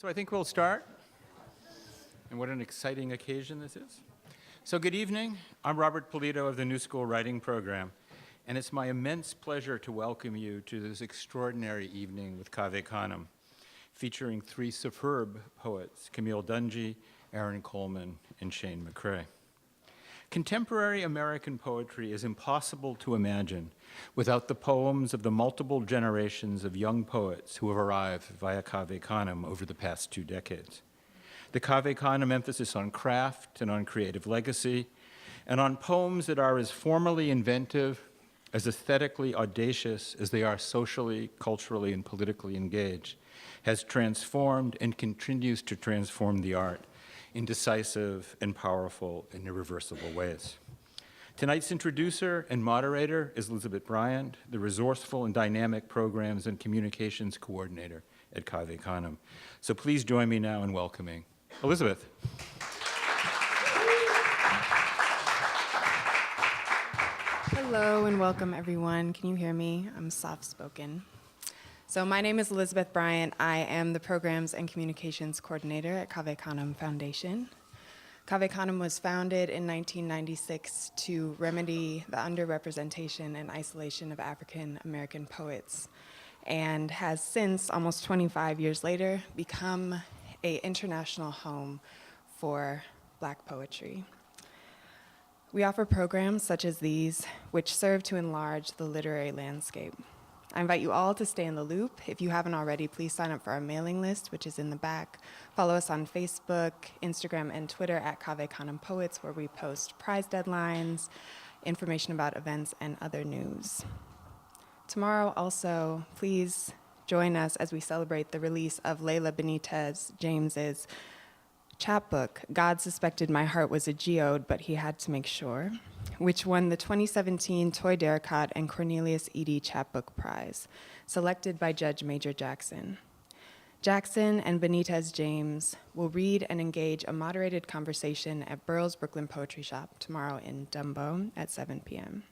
So I think we'll start. And what an exciting occasion this is. So good evening. I'm Robert Polito of the New School Writing Program, and it's my immense pleasure to welcome you to this extraordinary evening with Canem, featuring three superb poets, Camille Dungy, Erin Coleman, and Shane McCrae. Contemporary American poetry is impossible to imagine without the poems of the multiple generations of young poets who have arrived via Canem over the past 2 decades. The Canem emphasis on craft and on creative legacy, and on poems that are as formally inventive, as aesthetically audacious as they are socially, culturally, and politically engaged, has transformed and continues to transform the art in decisive and powerful and irreversible ways. Tonight's introducer and moderator is Elizabeth Bryant, the resourceful and dynamic programs and communications coordinator at Canem. So please join me now in welcoming Elizabeth. Hello and welcome everyone. Can you hear me? I'm soft-spoken. So my name is Elizabeth Bryant. I am the Programs and Communications Coordinator at Canem Foundation. Canem was founded in 1996 to remedy the underrepresentation and isolation of African American poets, and has since, almost 25 years later, become an international home for Black poetry. We offer programs such as these, which serve to enlarge the literary landscape. I invite you all to stay in the loop. If you haven't already, please sign up for our mailing list, which is in the back. Follow us on Facebook, Instagram, and Twitter at Canem Poets, where we post prize deadlines, information about events, and other news. Tomorrow also, please join us as we celebrate the release of Layla Benitez James's chapbook, God Suspected My Heart Was a Geode, but He Had to Make Sure, which won the 2017 Toy Darracott and Cornelius Eady Chapbook Prize, selected by Judge Major Jackson. Jackson and Benitez James will read and engage a moderated conversation at Burroughs Brooklyn Poetry Shop tomorrow in Dumbo at 7 p.m.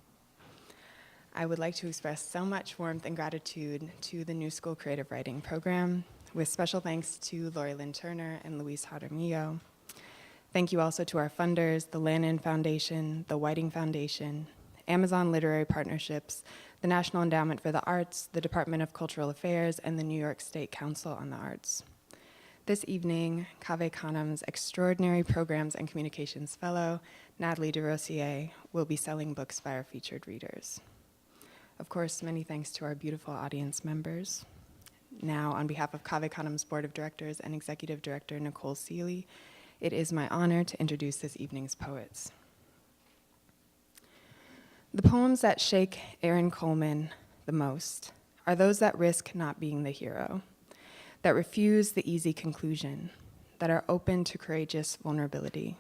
I would like to express so much warmth and gratitude to the New School Creative Writing Program, with special thanks to Lori Lynn Turner and Luis Jaramillo. Thank you also to our funders, the Lannan Foundation, the Whiting Foundation, Amazon Literary Partnerships, the National Endowment for the Arts, the Department of Cultural Affairs, and the New York State Council on the Arts. This evening, Canem's Extraordinary Programs and Communications Fellow, Natalie DeRosier, will be selling books by our featured readers. Of course, many thanks to our beautiful audience members. Now, on behalf of Canem's Board of Directors and Executive Director Nicole Seeley, it is my honor to introduce this evening's poets. The poems that shake Erin Coleman the most are those that risk not being the hero, that refuse the easy conclusion, that are open to courageous vulnerability.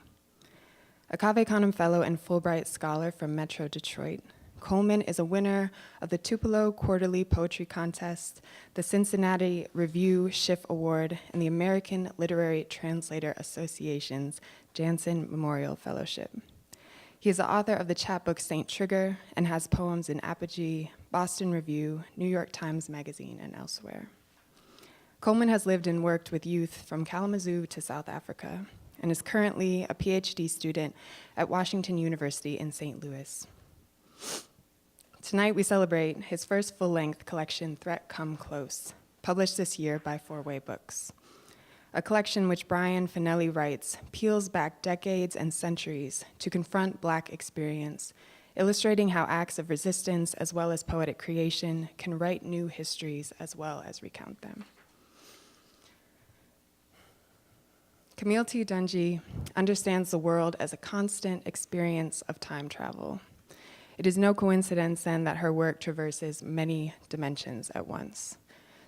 A Canem Fellow and Fulbright Scholar from Metro Detroit, Coleman is a winner of the Tupelo Quarterly Poetry Contest, the Cincinnati Review Schiff Award, and the American Literary Translator Association's Jansen Memorial Fellowship. He is the author of the chapbook St. Trigger and has poems in Apogee, Boston Review, New York Times Magazine, and elsewhere. Coleman has lived and worked with youth from Kalamazoo to South Africa and is currently a PhD student at Washington University in St. Louis. Tonight we celebrate his first full-length collection, Threat Come Close, published this year by Four-Way Books. A collection which Brian Finelli writes peels back decades and centuries to confront Black experience, illustrating how acts of resistance as well as poetic creation can write new histories as well as recount them. Camille T. Dungy understands the world as a constant experience of time travel. It is no coincidence, then, that her work traverses many dimensions at once.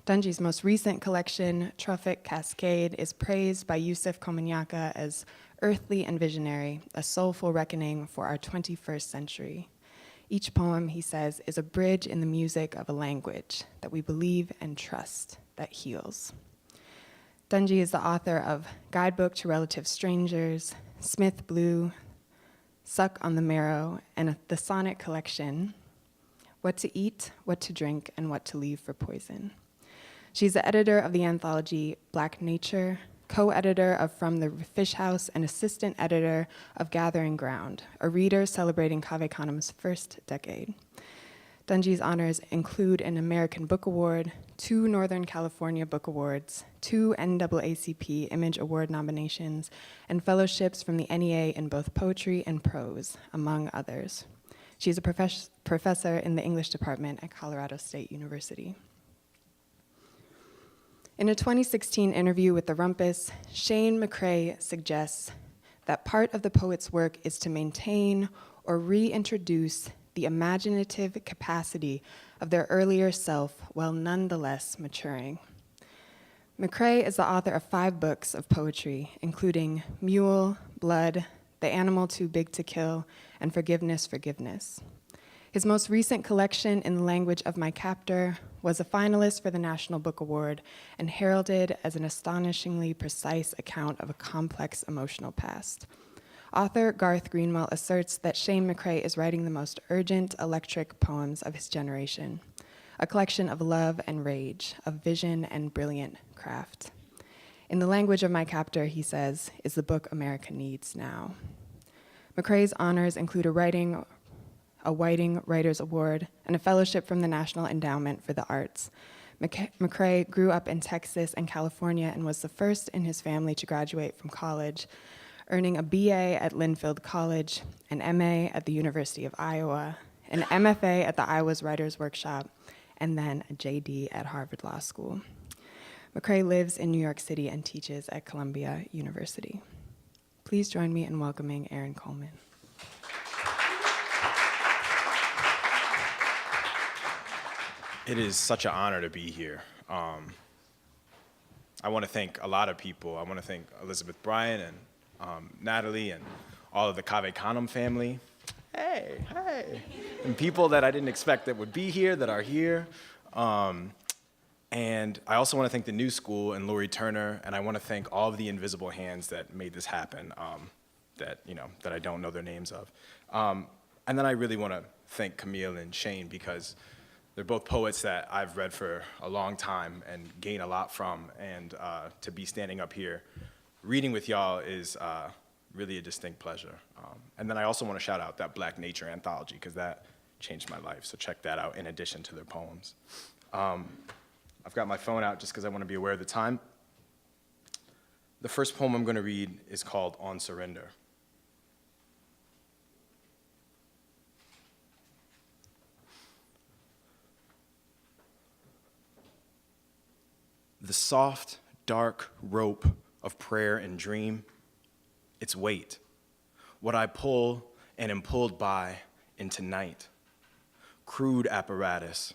Dungy's most recent collection, Trophic Cascade, is praised by Yusuf Komunyakaa as earthly and visionary, a soulful reckoning for our 21st century. Each poem, he says, is a bridge in the music of a language that we believe and trust that heals. Dungy is the author of Guidebook to Relative Strangers, Smith Blue, Suck on the Marrow, and the Sonnet collection, What to Eat, What to Drink, and What to Leave for Poison. She's the editor of the anthology Black Nature, co-editor of From the Fishouse, and assistant editor of Gathering Ground, a reader celebrating Cave Canem's first decade. Dungy's honors include an American Book Award, 2 Northern California Book Awards, 2 NAACP Image Award nominations, and fellowships from the NEA in both poetry and prose, among others. She's a professor in the English department at Colorado State University. In a 2016 interview with The Rumpus, Shane McCrae suggests that part of the poet's work is to maintain or reintroduce the imaginative capacity of their earlier self while nonetheless maturing. McCrae is the author of 5 books of poetry, including Mule, Blood, The Animal Too Big to Kill, and Forgiveness, Forgiveness. His most recent collection, In the Language of My Captor, was a finalist for the National Book Award and heralded as an astonishingly precise account of a complex emotional past. Author Garth Greenwell asserts that Shane McCrae is writing the most urgent, electric poems of his generation, a collection of love and rage, of vision and brilliant craft. In the Language of My Captor, he says, is the book America needs now. McCrae's honors include a Whiting Writers Award and a fellowship from the National Endowment for the Arts. McCrae grew up in Texas and California and was the first in his family to graduate from college, earning a BA at Linfield College, an MA at the University of Iowa, an MFA at the Iowa's Writers' Workshop, and then a JD at Harvard Law School. McCrae lives in New York City and teaches at Columbia University. Please join me in welcoming Erin Coleman. It is such an honor to be here. I want to thank a lot of people. I want to thank Elizabeth Bryant and Natalie and all of the Cave Canem family. Hey. And people that I didn't expect that would be here, that are here. And I also want to thank the New School and Lori Turner, and I want to thank all of the invisible hands that made this happen, that I don't know their names of. And then I really want to thank Camille and Shane, because they're both poets that I've read for a long time and gain a lot from, and to be standing up here reading with y'all is really a distinct pleasure. And then I also want to shout out that Black Nature anthology, because that changed my life, so check that out in addition to their poems. I've got my phone out just because I want to be aware of the time. The first poem I'm going to read is called On Surrender. The soft, dark rope of prayer and dream, its weight, what I pull and am pulled by into night. Crude apparatus.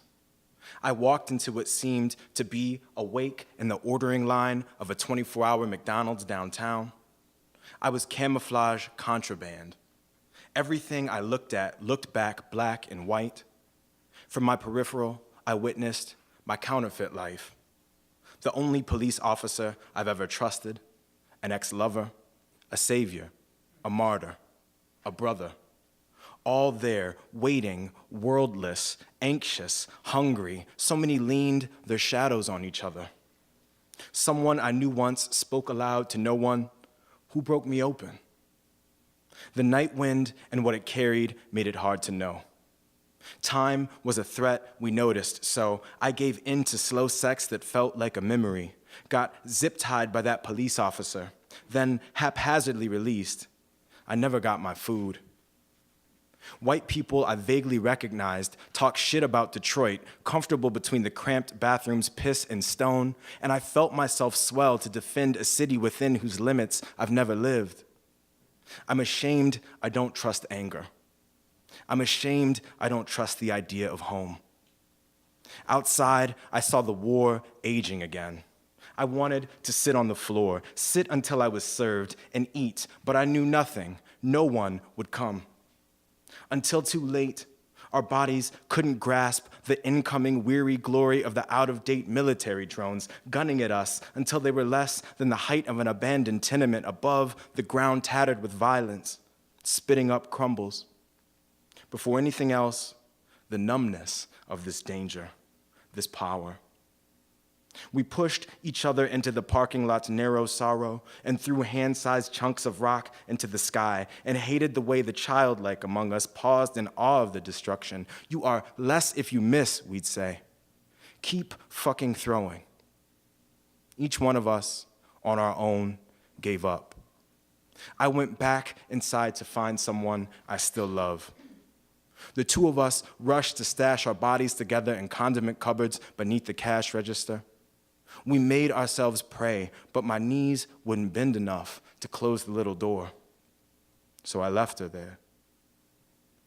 I walked into what seemed to be awake in the ordering line of a 24-hour McDonald's downtown. I was camouflage contraband. Everything I looked at looked back black and white. From my peripheral, I witnessed my counterfeit life. The only police officer I've ever trusted, an ex-lover, a savior, a martyr, a brother, all there, waiting, worldless, anxious, hungry. So many leaned their shadows on each other. Someone I knew once spoke aloud to no one. Who broke me open? The night wind and what it carried made it hard to know. Time was a threat we noticed, so I gave in to slow sex that felt like a memory, got zip-tied by that police officer, then haphazardly released. I never got my food. White people I vaguely recognized talk shit about Detroit, comfortable between the cramped bathrooms, piss and stone, and I felt myself swell to defend a city within whose limits I've never lived. I'm ashamed I don't trust anger. I'm ashamed I don't trust the idea of home. Outside, I saw the war aging again. I wanted to sit on the floor, sit until I was served, and eat, but I knew nothing. No one would come. Until too late, our bodies couldn't grasp the incoming weary glory of the out-of-date military drones gunning at us until they were less than the height of an abandoned tenement above the ground tattered with violence, spitting up crumbles. Before anything else, the numbness of this danger, this power. We pushed each other into the parking lot's narrow sorrow and threw hand-sized chunks of rock into the sky and hated the way the childlike among us paused in awe of the destruction. You are less if you miss, we'd say. Keep fucking throwing. Each one of us, on our own, gave up. I went back inside to find someone I still love. The two of us rushed to stash our bodies together in condiment cupboards beneath the cash register. We made ourselves pray, but my knees wouldn't bend enough to close the little door. So I left her there,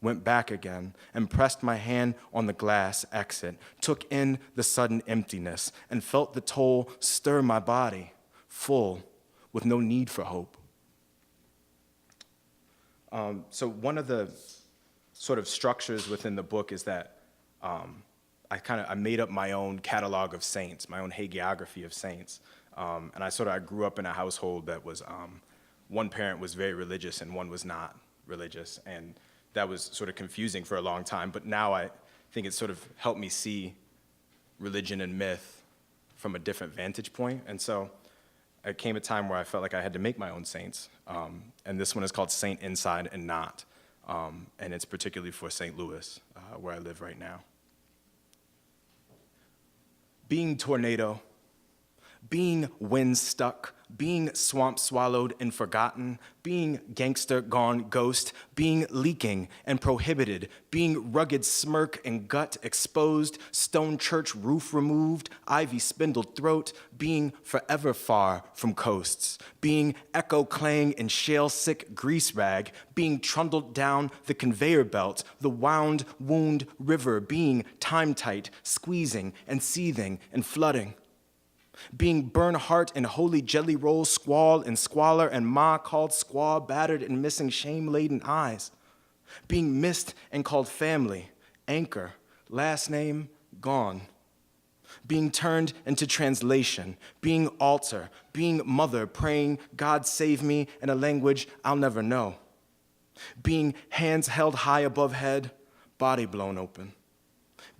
went back again, and pressed my hand on the glass exit, took in the sudden emptiness, and felt the toll stir my body, full, with no need for hope. So one of the sort of structures within the book is that I made up my own catalog of saints, my own hagiography of saints. And I grew up in a household that was, one parent was very religious and one was not religious. And that was sort of confusing for a long time. But now I think it sort of helped me see religion and myth from a different vantage point. And so it came a time where I felt like I had to make my own saints. And this one is called Saint Inside and Not. And it's particularly for St. Louis, where I live right now. Being tornado, being wind stuck, being swamp swallowed and forgotten, being gangster gone ghost, being leaking and prohibited, being rugged smirk and gut exposed, stone church roof removed, ivy spindled throat, being forever far from coasts, being echo clang and shale sick grease rag, being trundled down the conveyor belt, the wound wound river, being time tight, squeezing and seething and flooding. Being Bernhardt and holy jelly roll, squall and squalor, and ma called squaw, battered and missing shame-laden eyes. Being missed and called family, anchor, last name gone. Being turned into translation, being altar, being mother, praying, God save me, in a language I'll never know. Being hands held high above head, body blown open.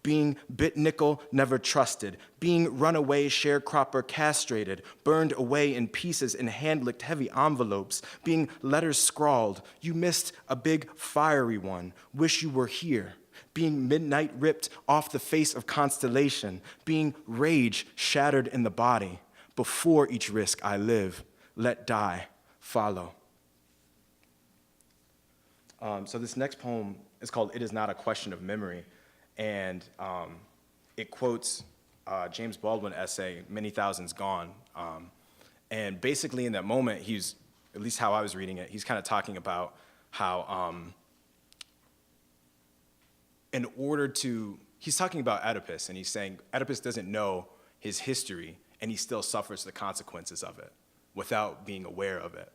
Being bit nickel, never trusted. Being runaway sharecropper, castrated, burned away in pieces in hand-licked heavy envelopes. Being letters scrawled, you missed a big fiery one, wish you were here. Being midnight ripped off the face of constellation. Being rage shattered in the body. Before each risk I live, let die follow. So this next poem is called It Is Not a Question of Memory. And it quotes James Baldwin's essay, Many Thousands Gone. And basically in that moment, he's, at least how I was reading it, he's kind of talking about how he's talking about Oedipus, and he's saying Oedipus doesn't know his history, and he still suffers the consequences of it without being aware of it.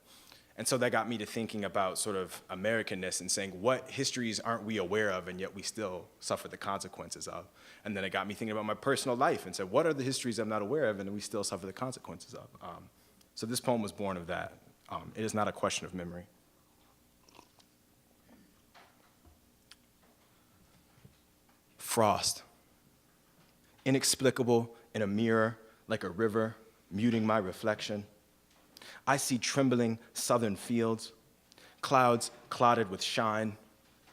And so that got me to thinking about sort of Americanness and saying, what histories aren't we aware of and yet we still suffer the consequences of? And then it got me thinking about my personal life and said, what are the histories I'm not aware of and we still suffer the consequences of? So this poem was born of that. It is not a question of memory. Frost. Inexplicable in a mirror like a river, muting my reflection. I see trembling southern fields, clouds clotted with shine,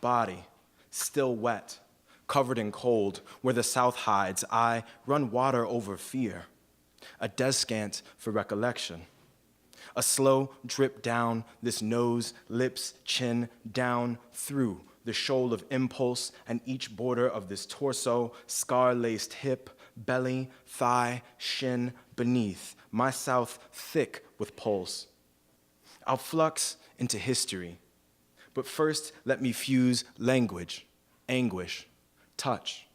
body still wet, covered in cold, where the south hides, I run water over fear, a descant for recollection. A slow drip down this nose, lips, chin, down through the shoal of impulse and each border of this torso, scar-laced hip, belly, thigh, shin, beneath, my south thick with pulse. I'll flux into history, but first let me fuse language, anguish, touch.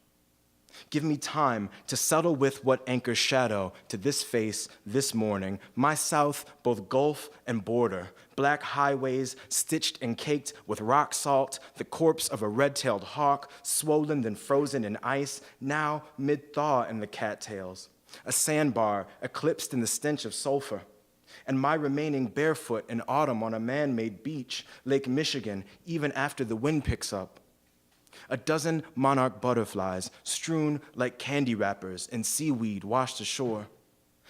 Give me time to settle with what anchors shadow to this face this morning, my south both gulf and border, black highways stitched and caked with rock salt, the corpse of a red-tailed hawk, swollen then frozen in ice, now mid-thaw in the cattails, a sandbar eclipsed in the stench of sulfur, and my remaining barefoot in autumn on a man-made beach, Lake Michigan, even after the wind picks up. A dozen monarch butterflies strewn like candy wrappers and seaweed washed ashore.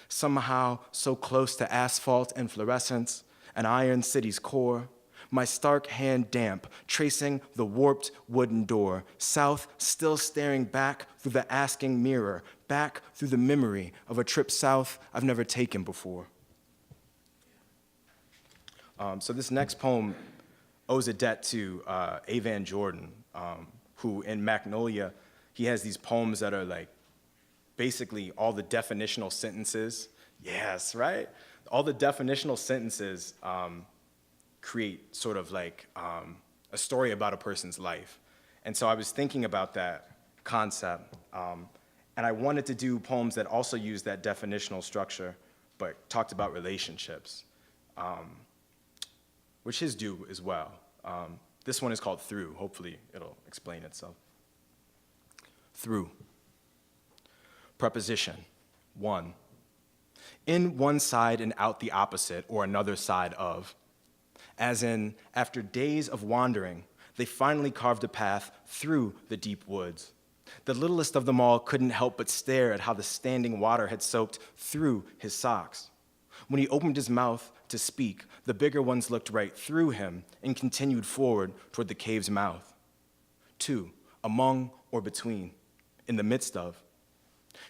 Somehow so close to asphalt and fluorescence, an iron city's core, my stark hand damp, tracing the warped wooden door, south still staring back through the asking mirror, back through the memory of a trip south I've never taken before. So this next poem owes a debt to A. Van Jordan, who in Magnolia, he has these poems that are like basically all the definitional sentences. Yes, right? All the definitional sentences create sort of like a story about a person's life. And so I was thinking about that concept, and I wanted to do poems that also use that definitional structure, but talked about relationships, which his do as well. This one is called Through. Hopefully it'll explain itself. Through. Preposition, 1. In one side and out the opposite, or another side of. As in, after days of wandering, they finally carved a path through the deep woods. The littlest of them all couldn't help but stare at how the standing water had soaked through his socks. When he opened his mouth to speak, the bigger ones looked right through him and continued forward toward the cave's mouth. 2, among or between, in the midst of.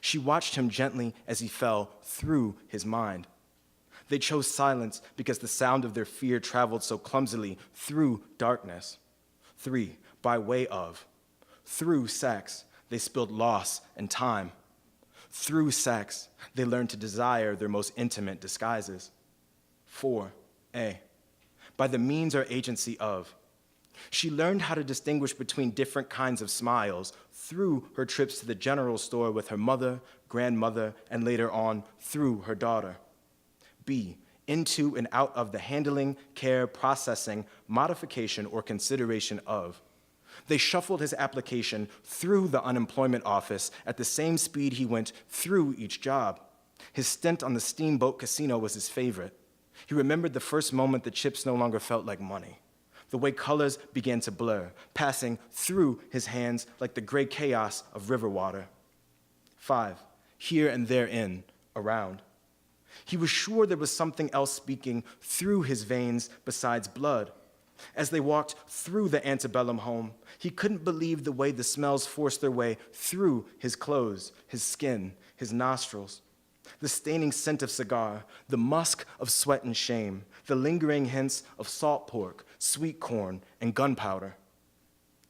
She watched him gently as he fell through his mind. They chose silence because the sound of their fear traveled so clumsily through darkness. 3, by way of. Through sex, they spilled loss and time. Through sex, they learned to desire their most intimate disguises. 4, A, by the means or agency of. She learned how to distinguish between different kinds of smiles through her trips to the general store with her mother, grandmother, and later on through her daughter. B, into and out of the handling, care, processing, modification, or consideration of. They shuffled his application through the unemployment office at the same speed he went through each job. His stint on the Steamboat Casino was his favorite. He remembered the first moment the chips no longer felt like money, the way colors began to blur, passing through his hands like the gray chaos of river water. 5, here and therein, around. He was sure there was something else speaking through his veins besides blood. As they walked through the antebellum home, he couldn't believe the way the smells forced their way through his clothes, his skin, his nostrils. The staining scent of cigar, the musk of sweat and shame, the lingering hints of salt pork, sweet corn, and gunpowder.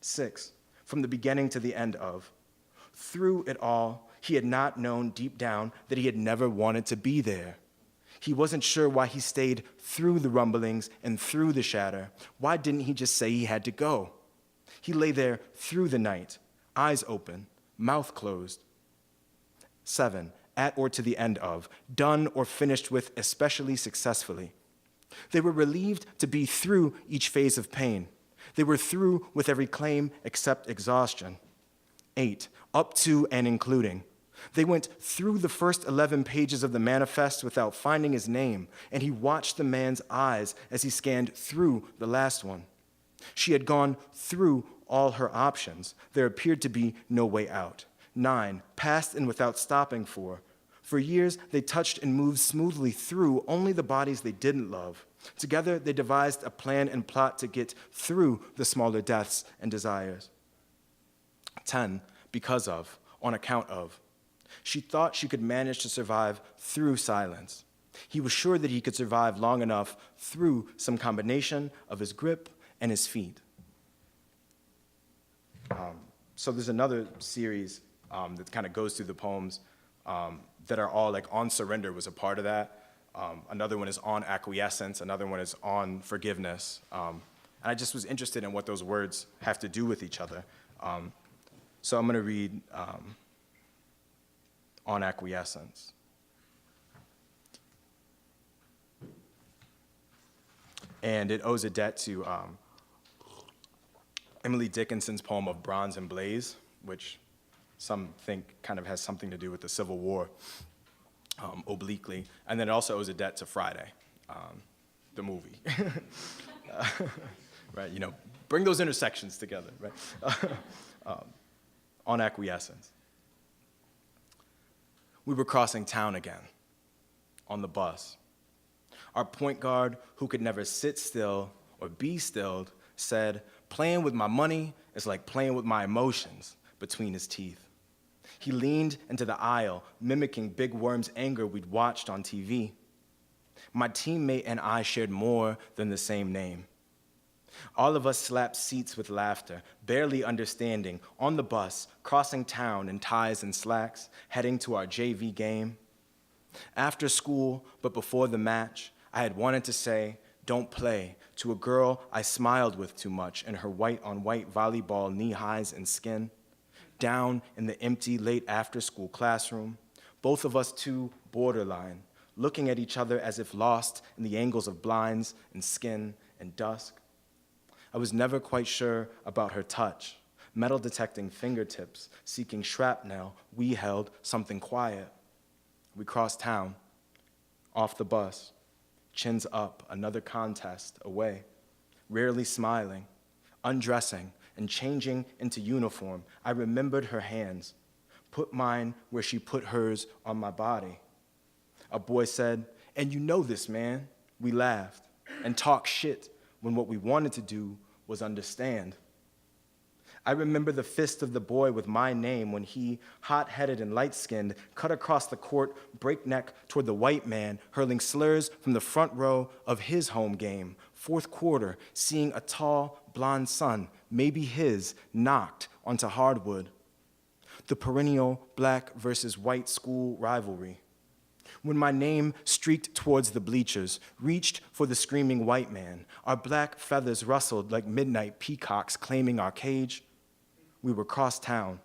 6, from the beginning to the end of. Through it all, he had not known deep down that he had never wanted to be there. He wasn't sure why he stayed through the rumblings and through the shatter. Why didn't he just say he had to go? He lay there through the night, eyes open, mouth closed. 7, at or to the end of, done or finished with especially successfully. They were relieved to be through each phase of pain. They were through with every claim except exhaustion. 8, up to and including. They went through the first 11 pages of the manifest without finding his name, and he watched the man's eyes as he scanned through the last one. She had gone through all her options. There appeared to be no way out. 9, past and without stopping for. For years, they touched and moved smoothly through only the bodies they didn't love. Together, they devised a plan and plot to get through the smaller deaths and desires. 10, because of, on account of. She thought she could manage to survive through silence. He was sure that he could survive long enough through some combination of his grip and his feet. So there's another series that kind of goes through the poems that are all like On Surrender was a part of that. Another one is On Acquiescence. Another one is On Forgiveness. And I just was interested in what those words have to do with each other. So I'm going to read On Acquiescence. And it owes a debt to Emily Dickinson's poem of Bronze and Blaze, which some think kind of has something to do with the Civil War, obliquely. And then it also owes a debt to Friday, the movie. Right, you know, bring those intersections together, right? On Acquiescence. We were crossing town again. on the bus. Our point guard, who could never sit still or be stilled, said, "Playing with my money is like playing with my emotions," between his teeth. He leaned into the aisle, mimicking Big Worm's anger we'd watched on TV. My teammate and I shared more than the same name. All of us slapped seats with laughter, barely understanding, on the bus, crossing town in ties and slacks, heading to our JV game. After school, but before the match, I had wanted to say, "Don't play," to a girl I smiled with too much in her white-on-white volleyball knee-highs and skin. Down in the empty late after-school classroom, both of us too borderline, looking at each other as if lost in the angles of blinds and skin and dusk. I was never quite sure about her touch, metal-detecting fingertips, seeking shrapnel. We held something quiet. We crossed town, off the bus, chins up, another contest away, rarely smiling, undressing, and changing into uniform. I remembered her hands, put mine where she put hers on my body. A boy said, "And you know this, man." We laughed and talked shit when what we wanted to do was understand. I remember the fist of the boy with my name when he, hot-headed and light-skinned, cut across the court, breakneck toward the white man, hurling slurs from the front row of his home game. Fourth quarter, seeing a tall, blonde son, maybe his, knocked onto hardwood. The perennial black versus white school rivalry. When my name streaked towards the bleachers, reached for the screaming white man, our black feathers rustled like midnight peacocks claiming our cage. We were cross town.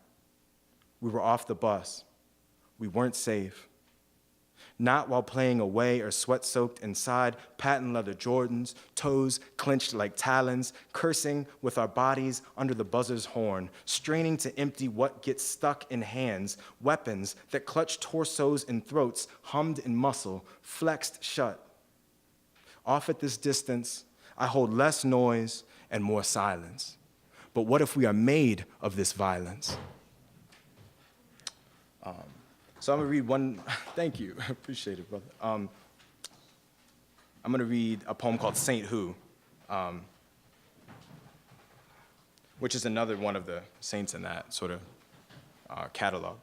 We were off the bus. We weren't safe. Not while playing away or sweat-soaked inside patent leather Jordans, toes clenched like talons, cursing with our bodies under the buzzer's horn, straining to empty what gets stuck in hands, weapons that clutch torsos and throats, hummed in muscle, flexed shut. Off at this distance, I hold less noise and more silence. But what if we are made of this violence? So I'm gonna read one, thank you, appreciate it, brother. I'm gonna read a poem called Saint Who, which is another one of the saints in that sort of catalog.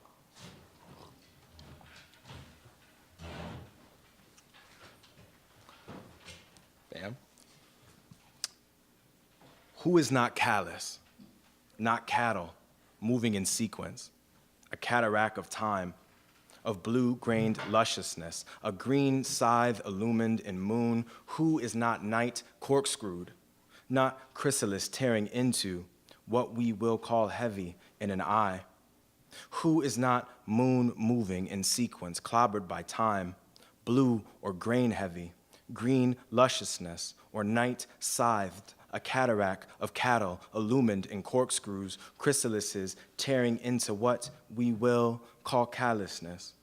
Bam. Who is not callous, not cattle, moving in sequence, a cataract of time, of blue-grained lusciousness, a green scythe illumined in moon? Who is not night corkscrewed, not chrysalis tearing into what we will call heavy in an eye? Who is not moon moving in sequence, clobbered by time, blue or grain heavy, green lusciousness, or night scythed, a cataract of cattle illumined in corkscrews, chrysalises tearing into what we will call callousness?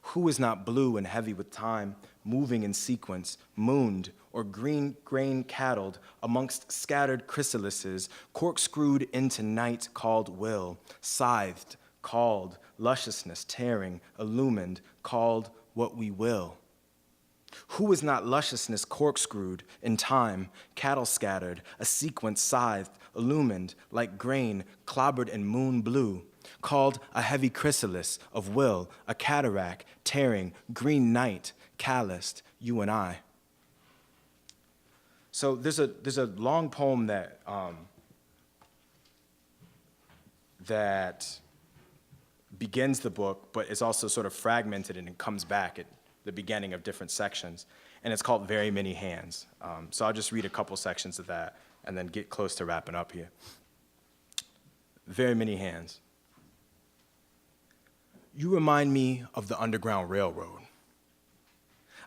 Who is not blue and heavy with time, moving in sequence, mooned or green grain cattled amongst scattered chrysalises, corkscrewed into night called will, scythed, called lusciousness, tearing, illumined, called what we will? Who is not lusciousness corkscrewed in time, cattle scattered, a sequence scythed, illumined like grain, clobbered in moon blue, called a heavy chrysalis of will, a cataract, tearing, green night, calloused, you and I? So there's a long poem that that begins the book, but is also sort of fragmented and it comes back at the beginning of different sections, and it's called Very Many Hands. So I'll just read a couple sections of that and then get close to wrapping up here. Very many hands. You remind me of the Underground Railroad.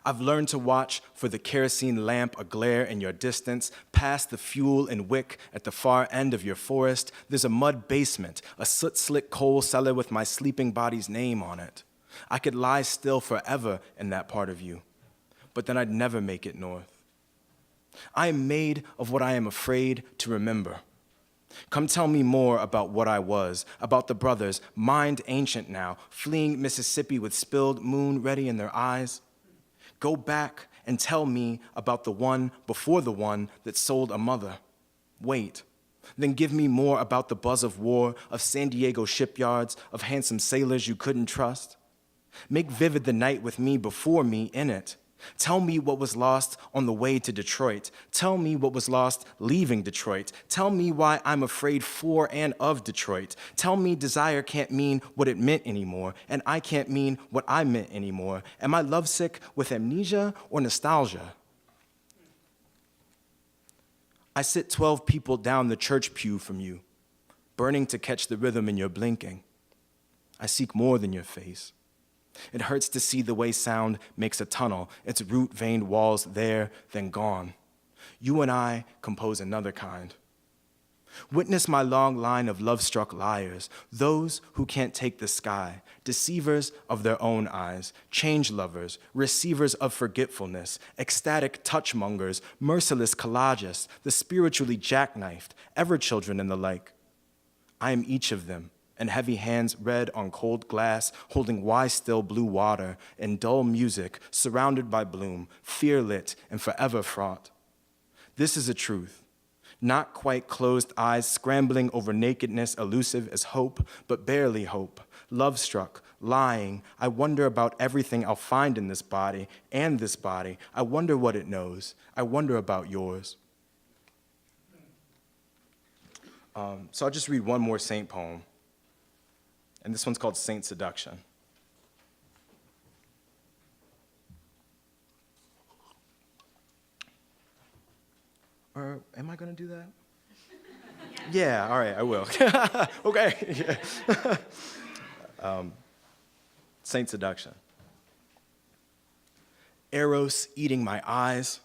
I've learned to watch for the kerosene lamp aglare in your distance, past the fuel and wick at the far end of your forest. There's a mud basement, a soot-slick coal cellar with my sleeping body's name on it. I could lie still forever in that part of you, but then I'd never make it north. I am made of what I am afraid to remember. Come tell me more about what I was, about the brothers, mind ancient now, fleeing Mississippi with spilled moon ready in their eyes. Go back and tell me about the one before the one that sold a mother. Wait. Then give me more about the buzz of war, of San Diego shipyards, of handsome sailors you couldn't trust. Make vivid the night with me before me in it. Tell me what was lost on the way to Detroit. Tell me what was lost leaving Detroit. Tell me why I'm afraid for and of Detroit. Tell me desire can't mean what it meant anymore, and I can't mean what I meant anymore. Am I lovesick with amnesia or nostalgia? I sit 12 people down the church pew from you, burning to catch the rhythm in your blinking. I seek more than your face. It hurts to see the way sound makes a tunnel, its root-veined walls there, then gone. You and I compose another kind. Witness my long line of love-struck liars, those who can't take the sky, deceivers of their own eyes, change lovers, receivers of forgetfulness, ecstatic touchmongers, merciless collagists, the spiritually jackknifed, ever-children and the like. I am each of them, and heavy hands read on cold glass, holding why still blue water, and dull music, surrounded by bloom, fear-lit and forever fraught. This is a truth. Not quite closed eyes scrambling over nakedness elusive as hope, but barely hope. Love-struck, lying, I wonder about everything I'll find in this body and this body. I wonder what it knows. I wonder about yours. So I'll just read one more saint poem, and this one's called Saint Seduction. Or am I going to do that? Yeah, all right, I will. Okay. Saint Seduction. Eros eating my eyes,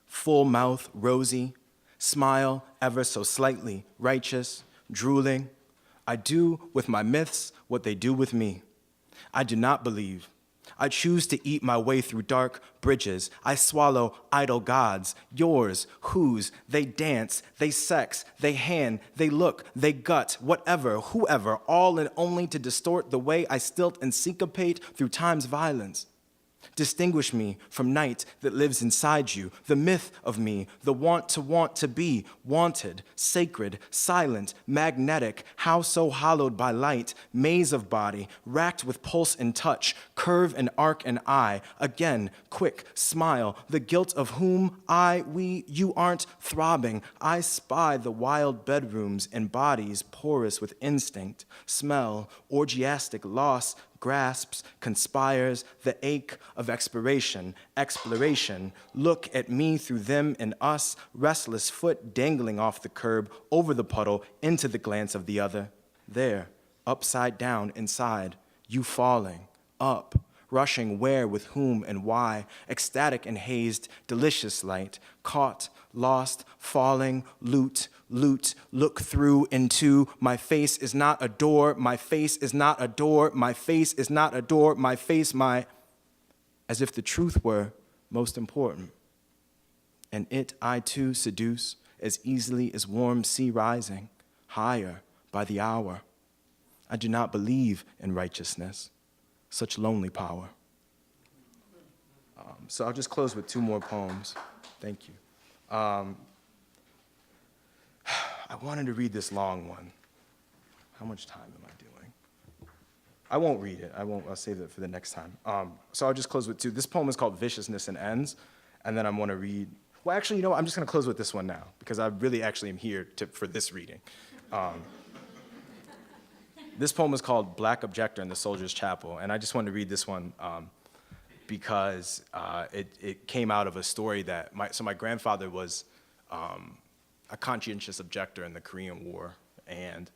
full mouth rosy, smile ever so slightly righteous, drooling. I do with my myths what they do with me. I do not believe. I choose to eat my way through dark bridges. I swallow idol gods, yours, whose. They dance, they sex, they hand, they look, they gut, whatever, whoever, all and only to distort the way I stilt and syncopate through time's violence. Distinguish me from night that lives inside you, the myth of me, the want to be, wanted, sacred, silent, magnetic, how so hollowed by light, maze of body, racked with pulse and touch, curve and arc and eye, again, quick, smile, the guilt of whom you aren't throbbing. I spy the wild bedrooms and bodies porous with instinct, smell, orgiastic loss, grasps, conspires, the ache of exploration, look at me through them and us, restless foot dangling off the curb, over the puddle, into the glance of the other. There, upside down, inside, you falling, up, rushing where, with whom, and why, ecstatic and hazed, delicious light, caught, lost, falling, loot, look through into, my face is not a door, my face is not a door, my face is not a door, my face, as if the truth were most important. And it I too seduce as easily as warm sea rising, higher by the hour. I do not believe in righteousness, such lonely power. So I'll just close with two more poems. Thank you. I wanted to read this long one. How much time am I doing? I won't read it. I'll save it for the next time. So I'll just close with two. This poem is called Viciousness and Ends, and then I'm going to read, well, actually, you know what? I'm just going to close with this one now, because I really actually am here for this reading. This poem is called Black Objector in the Soldier's Chapel, and I just wanted to read this one because it came out of a story that, my grandfather was a conscientious objector in the Korean War, and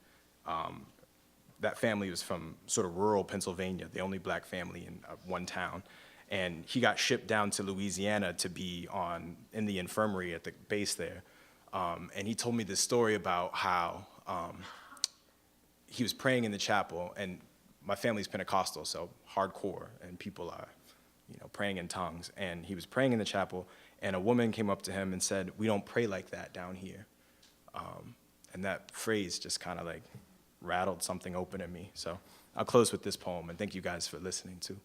that family was from sort of rural Pennsylvania, the only black family in one town. And he got shipped down to Louisiana to be in the infirmary at the base there. And he told me this story about how he was praying in the chapel, and my family's Pentecostal, so hardcore, and people are, praying in tongues. And he was praying in the chapel, and a woman came up to him and said, "We don't pray like that down here." And that phrase just kind of like rattled something open in me. So I'll close with this poem, and thank you guys for listening too.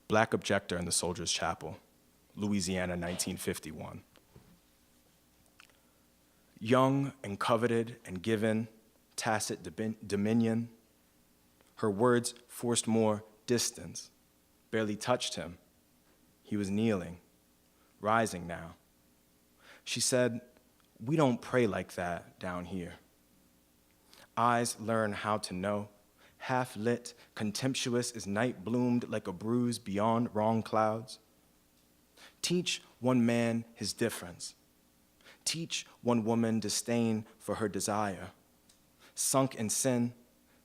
Black objector in the Soldiers' Chapel, Louisiana, 1951. Young and coveted and given tacit dominion, her words forced more distance, barely touched him. He was kneeling, rising now. She said, "We don't pray like that down here." Eyes learn how to know, half-lit, contemptuous as night bloomed like a bruise beyond wrong clouds. Teach one man his difference. Teach one woman disdain for her desire. Sunk in sin,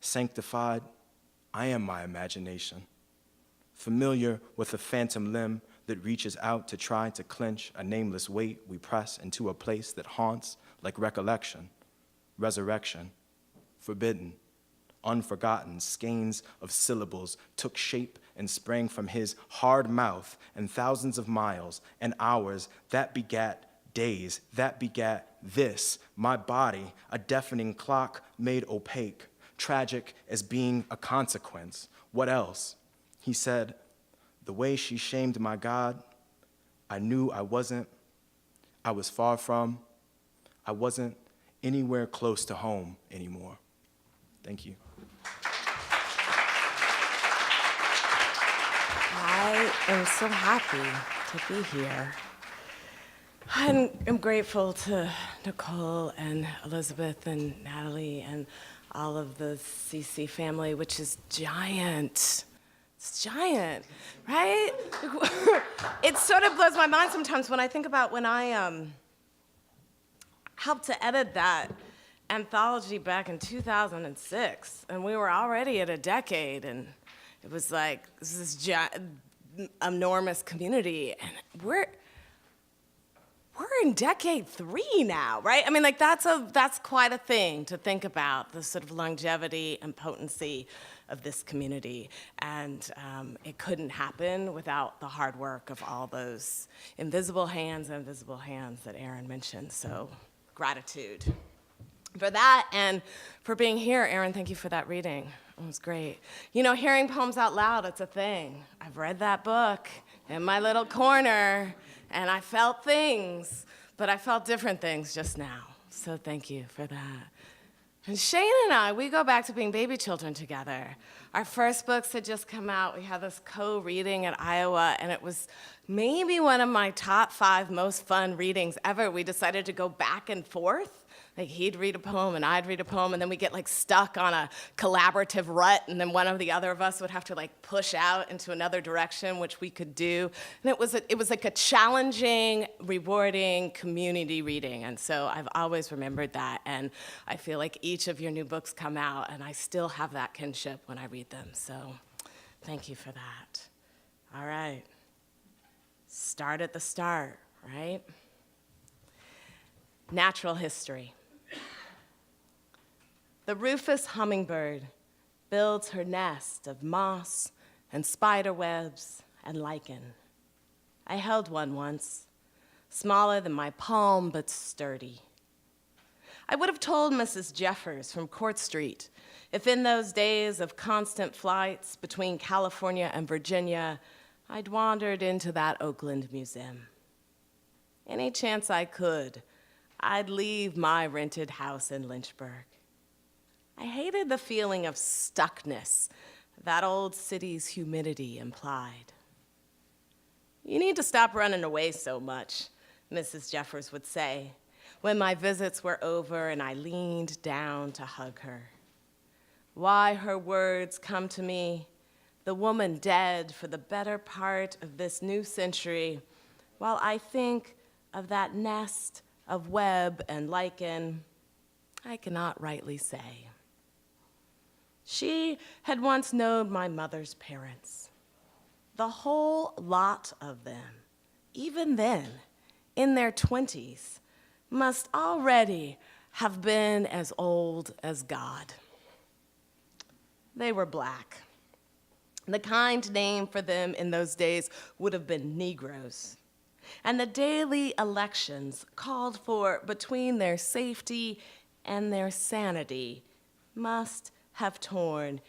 sanctified, I am my imagination. Familiar with a phantom limb that reaches out to try to clinch a nameless weight we press into a place that haunts like recollection, resurrection, forbidden, unforgotten skeins of syllables took shape and sprang from his hard mouth, and thousands of miles and hours that begat days, that begat this, my body, a deafening clock made opaque, tragic as being a consequence. What else? He said, "The way she shamed my God, I knew I was far from, I wasn't anywhere close to home anymore." Thank you. I am so happy to be here. I'm grateful to Nicole and Elizabeth and Natalie and all of the CC family, which is giant. It's giant, right? It sort of blows my mind sometimes when I think about when I helped to edit that anthology back in 2006, and we were already at a decade, and it was like, this is enormous community, and we're in decade 3 now, right? I mean, like, that's quite a thing to think about, the sort of longevity and potency of this community. And it couldn't happen without the hard work of all those invisible hands that Erin mentioned. So gratitude for that and for being here. Erin, thank you for that reading. It was great. You know, hearing poems out loud, it's a thing. I've read that book in my little corner, and I felt things, but I felt different things just now. So thank you for that. And Shane and I, we go back to being baby children together. Our first books had just come out. We had this co-reading at Iowa, and it was maybe one of my top 5 most fun readings ever. We decided to go back and forth. Like, he'd read a poem and I'd read a poem, and then we get like stuck on a collaborative rut, and then one of the other of us would have to like push out into another direction, which we could do. And it was like a challenging, rewarding community reading. And so I've always remembered that. And I feel like each of your new books come out, and I still have that kinship when I read them. So thank you for that. All right. Start at the start, right? Natural history. The rufous hummingbird builds her nest of moss and spider webs and lichen. I held one once, smaller than my palm, but sturdy. I would have told Mrs. Jeffers from Court Street if in those days of constant flights between California and Virginia, I'd wandered into that Oakland museum. Any chance I could, I'd leave my rented house in Lynchburg. I hated the feeling of stuckness that old city's humidity implied. "You need to stop running away so much," Mrs. Jeffers would say, when my visits were over and I leaned down to hug her. Why her words come to me, the woman dead for the better part of this new century, while I think of that nest of web and lichen, I cannot rightly say. She had once known my mother's parents, the whole lot of them, even then, in their 20s, must already have been as old as God. They were Black. The kind name for them in those days would have been Negroes. And the daily elections called for between their safety and their sanity must have torn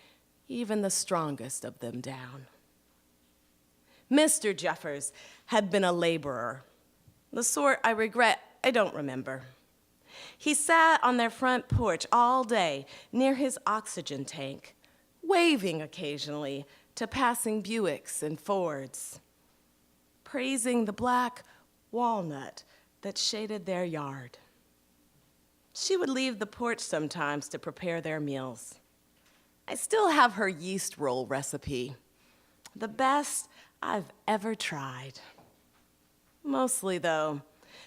even the strongest of them down. Mr. Jeffers had been a laborer, the sort I regret I don't remember. He sat on their front porch all day near his oxygen tank, waving occasionally to passing Buicks and Fords, praising the black walnut that shaded their yard. She would leave the porch sometimes to prepare their meals. I still have her yeast roll recipe, the best I've ever tried. Mostly, though,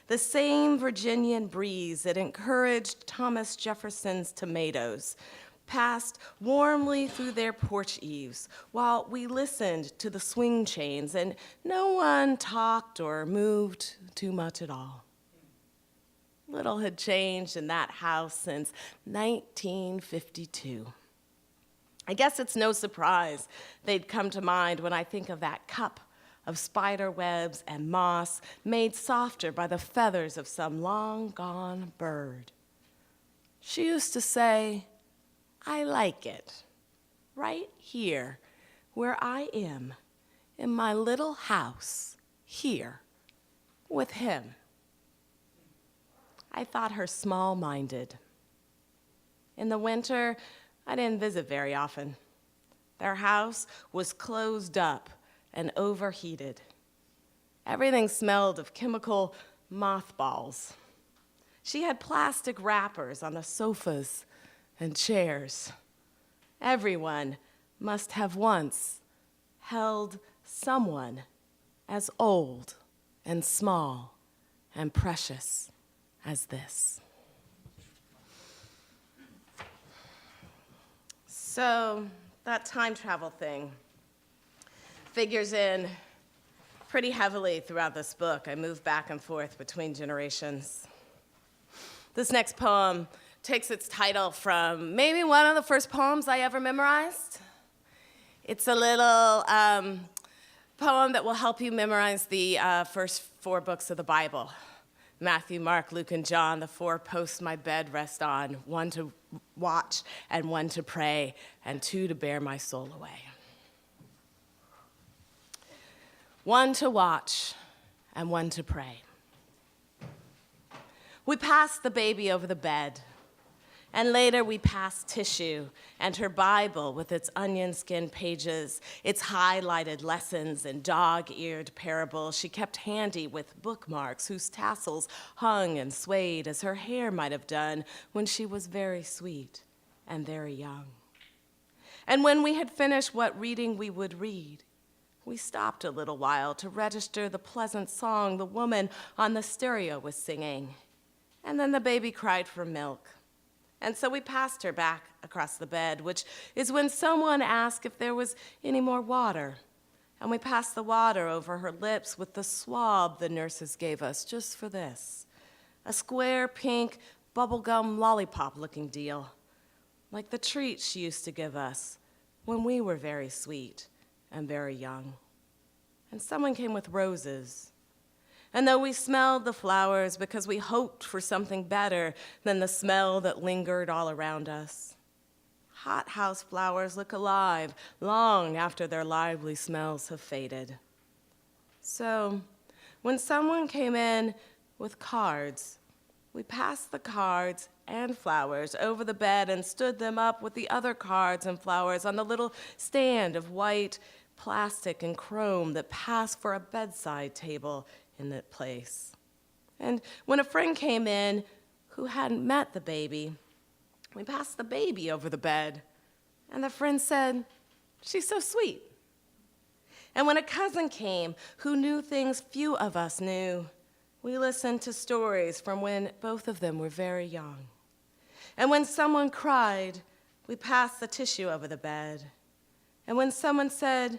the same Virginian breeze that encouraged Thomas Jefferson's tomatoes passed warmly through their porch eaves while we listened to the swing chains, and no one talked or moved too much at all. Little had changed in that house since 1952. I guess it's no surprise they'd come to mind when I think of that cup of spider webs and moss made softer by the feathers of some long-gone bird. She used to say, "I like it, right here, where I am, in my little house, here, with him." I thought her small-minded. In the winter, I didn't visit very often. Their house was closed up and overheated. Everything smelled of chemical mothballs. She had plastic wrappers on the sofas and chairs. Everyone must have once held someone as old and small and precious as this. So that time travel thing figures in pretty heavily throughout this book. I move back and forth between generations. This next poem takes its title from maybe one of the first poems I ever memorized. It's a little poem that will help you memorize the first 4 books of the Bible. Matthew, Mark, Luke, and John, the 4 posts my bed rest on, 1 to watch and 1 to pray, and 2 to bear my soul away. 1 to watch and 1 to pray. We passed the baby over the bed, and later we passed tissue and her Bible with its onion-skin pages, its highlighted lessons and dog-eared parables she kept handy with bookmarks whose tassels hung and swayed as her hair might have done when she was very sweet and very young. And when we had finished what reading we would read, we stopped a little while to register the pleasant song the woman on the stereo was singing. And then the baby cried for milk. And so we passed her back across the bed, which is when someone asked if there was any more water. And we passed the water over her lips with the swab the nurses gave us just for this. A square pink bubblegum lollipop-looking deal, like the treats she used to give us when we were very sweet and very young. And someone came with roses. And though we smelled the flowers because we hoped for something better than the smell that lingered all around us, hothouse flowers look alive long after their lively smells have faded. So when someone came in with cards, we passed the cards and flowers over the bed and stood them up with the other cards and flowers on the little stand of white plastic and chrome that passed for a bedside table in that place. And when a friend came in who hadn't met the baby, we passed the baby over the bed, and the friend said, "She's so sweet." And when a cousin came who knew things few of us knew, we listened to stories from when both of them were very young. And when someone cried, we passed the tissue over the bed. And when someone said,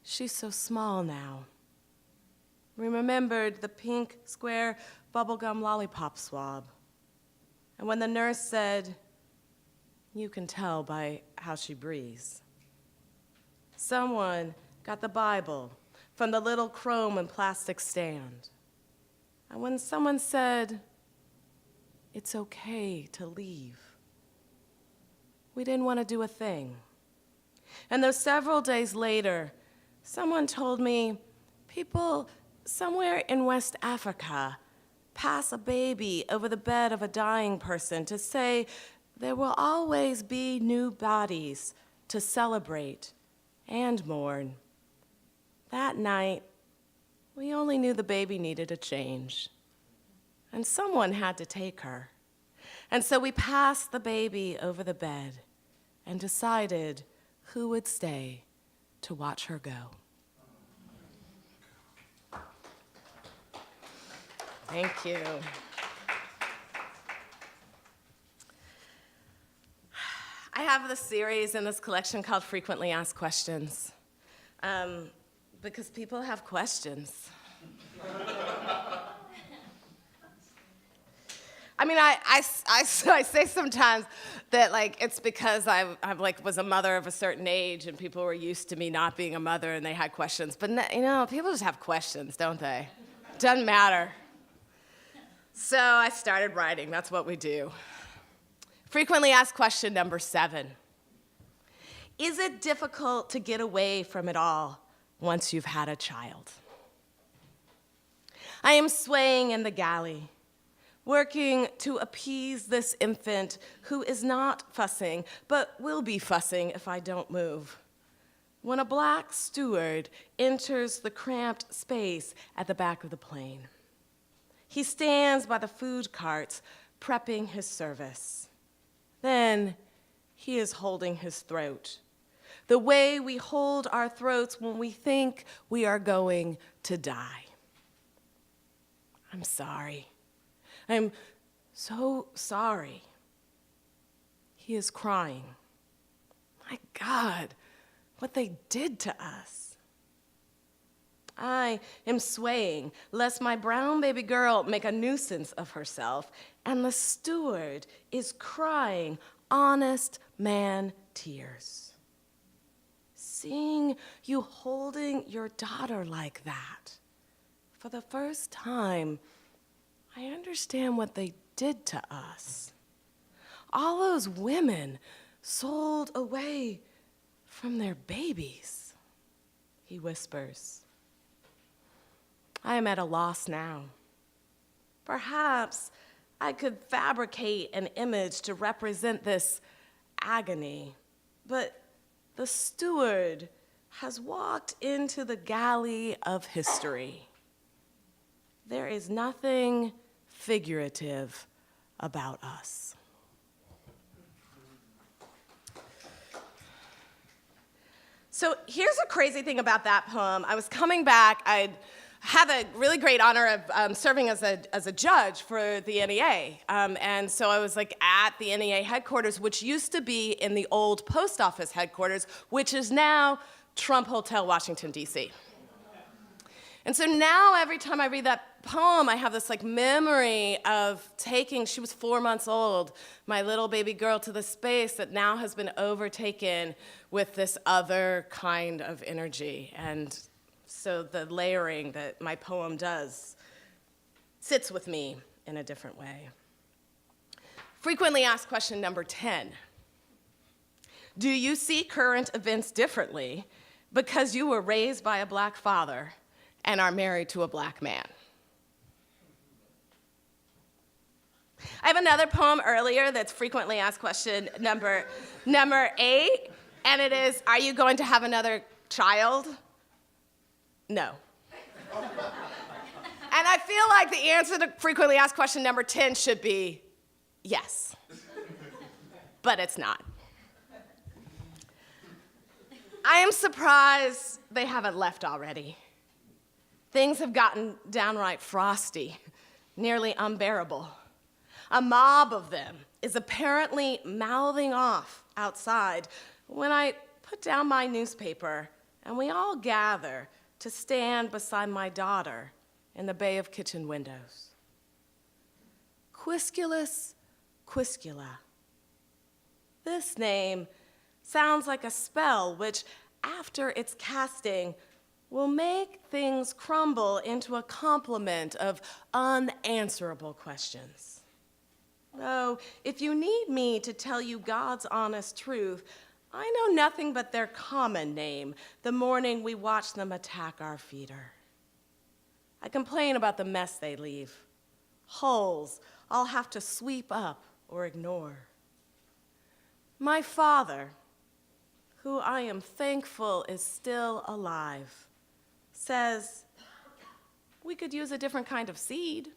"She's so small now," we remembered the pink square bubblegum lollipop swab. And when the nurse said, "You can tell by how she breathes," someone got the Bible from the little chrome and plastic stand. And when someone said, "It's okay to leave," we didn't want to do a thing. And though several days later, Someone told me people somewhere in West Africa pass a baby over the bed of a dying person to say there will always be new bodies to celebrate and mourn. That night, we only knew the baby needed a change, and someone had to take her. And so we passed the baby over the bed and decided who would stay to watch her go. Thank you. I have this series in this collection called Frequently Asked Questions, because people have questions. I mean, I say sometimes that like it's because I like was a mother of a certain age and people were used to me not being a mother and they had questions. But you know, people just have questions, don't they? Doesn't matter. So I started writing. That's what we do. Frequently asked question number 7. Is it difficult to get away from it all once you've had a child? I am swaying in the galley, working to appease this infant who is not fussing, but will be fussing if I don't move, when a black steward enters the cramped space at the back of the plane. He stands by the food carts, prepping his service. Then he is holding his throat, the way we hold our throats when we think we are going to die. I'm sorry. I'm so sorry. He is crying. My God, what they did to us. I am swaying, lest my brown baby girl make a nuisance of herself, and the steward is crying honest man tears. Seeing you holding your daughter like that, for the first time, I understand what they did to us. All those women sold away from their babies, he whispers. I am at a loss now. Perhaps I could fabricate an image to represent this agony, but the steward has walked into the galley of history. There is nothing figurative about us. So here's a crazy thing about that poem. I was coming back, I'd had the really great honor of serving as a judge for the NEA. And so I was like at the NEA headquarters, which used to be in the old post office headquarters, which is now Trump Hotel, Washington, D.C. And so now every time I read that poem, I have this like memory of taking, she was 4 months old, my little baby girl to the space that now has been overtaken with this other kind of energy. And so the layering that my poem does sits with me in a different way. Frequently asked question number 10. Do you see current events differently because you were raised by a black father and are married to a black man? I have another poem earlier that's frequently asked question number 8, and it is, are you going to have another child? No. And I feel like the answer to frequently asked question number 10 should be yes. But it's not. I am surprised they haven't left already. Things have gotten downright frosty, nearly unbearable. A mob of them is apparently mouthing off outside when I put down my newspaper and we all gather to stand beside my daughter in the bay of kitchen windows. Quisculus quiscula. This name sounds like a spell which, after its casting, will make things crumble into a complement of unanswerable questions. Oh, if you need me to tell you God's honest truth, I know nothing but their common name the morning we watch them attack our feeder. I complain about the mess they leave, holes I'll have to sweep up or ignore. My father, who I am thankful is still alive, says we could use a different kind of seed,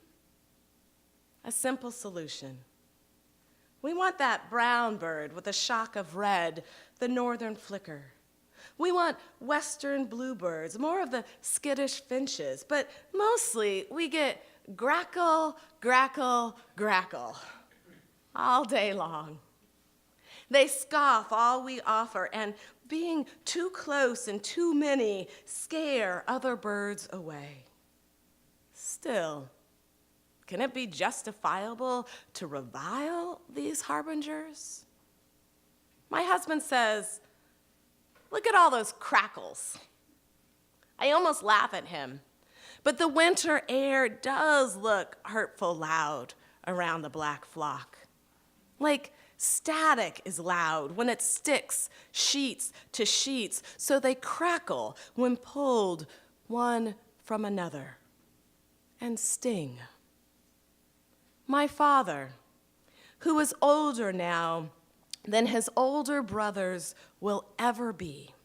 a simple solution. We want that brown bird with a shock of red, the northern flicker. We want western bluebirds, more of the skittish finches, but mostly we get grackle, grackle, grackle all day long. They scoff all we offer, and being too close and too many scare other birds away. Still, can it be justifiable to revile these harbingers? My husband says, look at all those crackles. I almost laugh at him, but the winter air does look hurtful loud around the black flock. Like static is loud when it sticks sheets to sheets, so they crackle when pulled one from another and sting. My father, who is older now than his older brothers will ever be,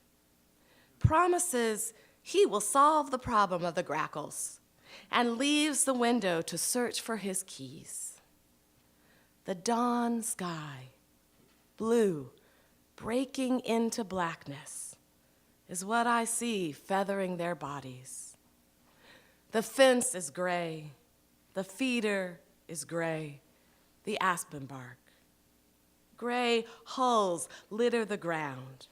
promises he will solve the problem of the grackles and leaves the window to search for his keys. The dawn sky, blue, breaking into blackness, is what I see feathering their bodies. The fence is gray, the feeder is gray, the aspen bark. Gray hulls litter the ground.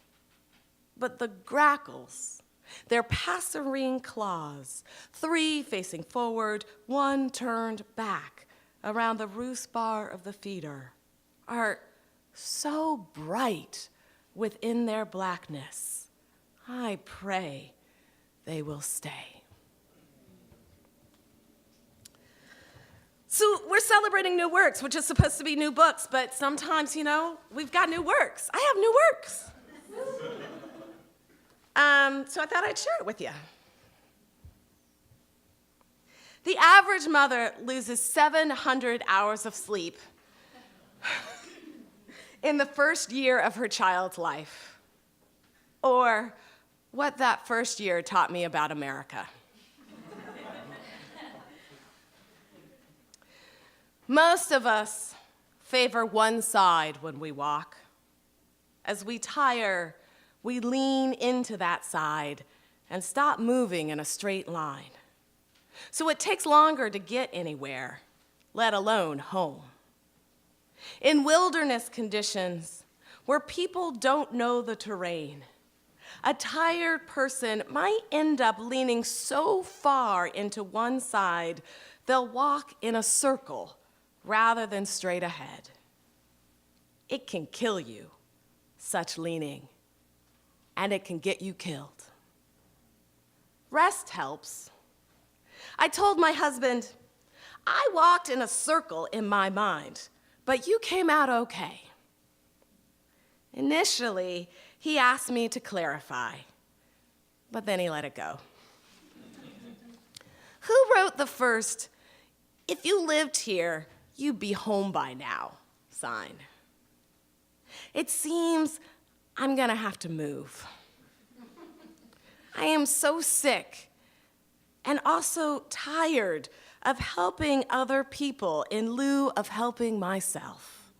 But the grackles, their passerine claws, 3 facing forward, 1 turned back around the roost bar of the feeder, are so bright within their blackness, I pray they will stay. So we're celebrating new works, which is supposed to be new books, but sometimes, we've got new works. I have new works. So I thought I'd share it with you. The average mother loses 700 hours of sleep in the first year of her child's life, or what that first year taught me about America. Most of us favor one side when we walk. As we tire, we lean into that side and stop moving in a straight line. So it takes longer to get anywhere, let alone home. In wilderness conditions, where people don't know the terrain, a tired person might end up leaning so far into one side, they'll walk in a circle rather than straight ahead. It can kill you, such leaning, and it can get you killed. Rest helps. I told my husband, I walked in a circle in my mind, but you came out okay. Initially, he asked me to clarify, but then he let it go. Who wrote the first, "If you lived here, you'd be home by now" sign? It seems I'm gonna have to move. I am so sick and also tired of helping other people in lieu of helping myself.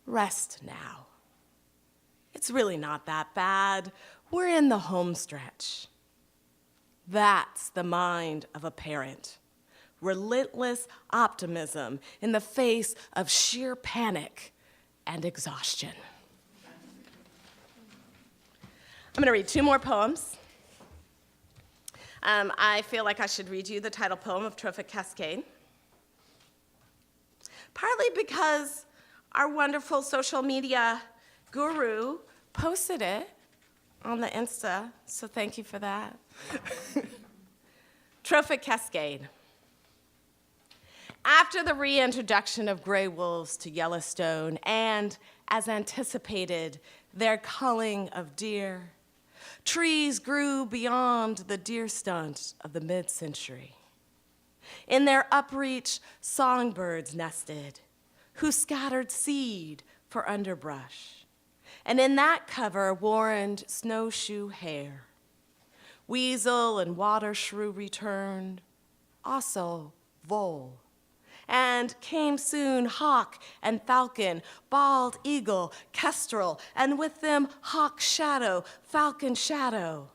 Rest now. It's really not that bad. We're in the home stretch. That's the mind of a parent. Relentless optimism in the face of sheer panic and exhaustion. I'm going to read 2 more poems. I feel like I should read you the title poem of Trophic Cascade, partly because our wonderful social media guru posted it on the Insta, so thank you for that. Trophic Cascade. After the reintroduction of gray wolves to Yellowstone, and as anticipated, their culling of deer. Trees grew beyond the deer stunt of the mid-century. In their upreach, songbirds nested, who scattered seed for underbrush. And in that cover warrened snowshoe hare. Weasel and water shrew returned, also vole. And came soon hawk and falcon, bald eagle, kestrel, and with them hawk shadow, falcon shadow.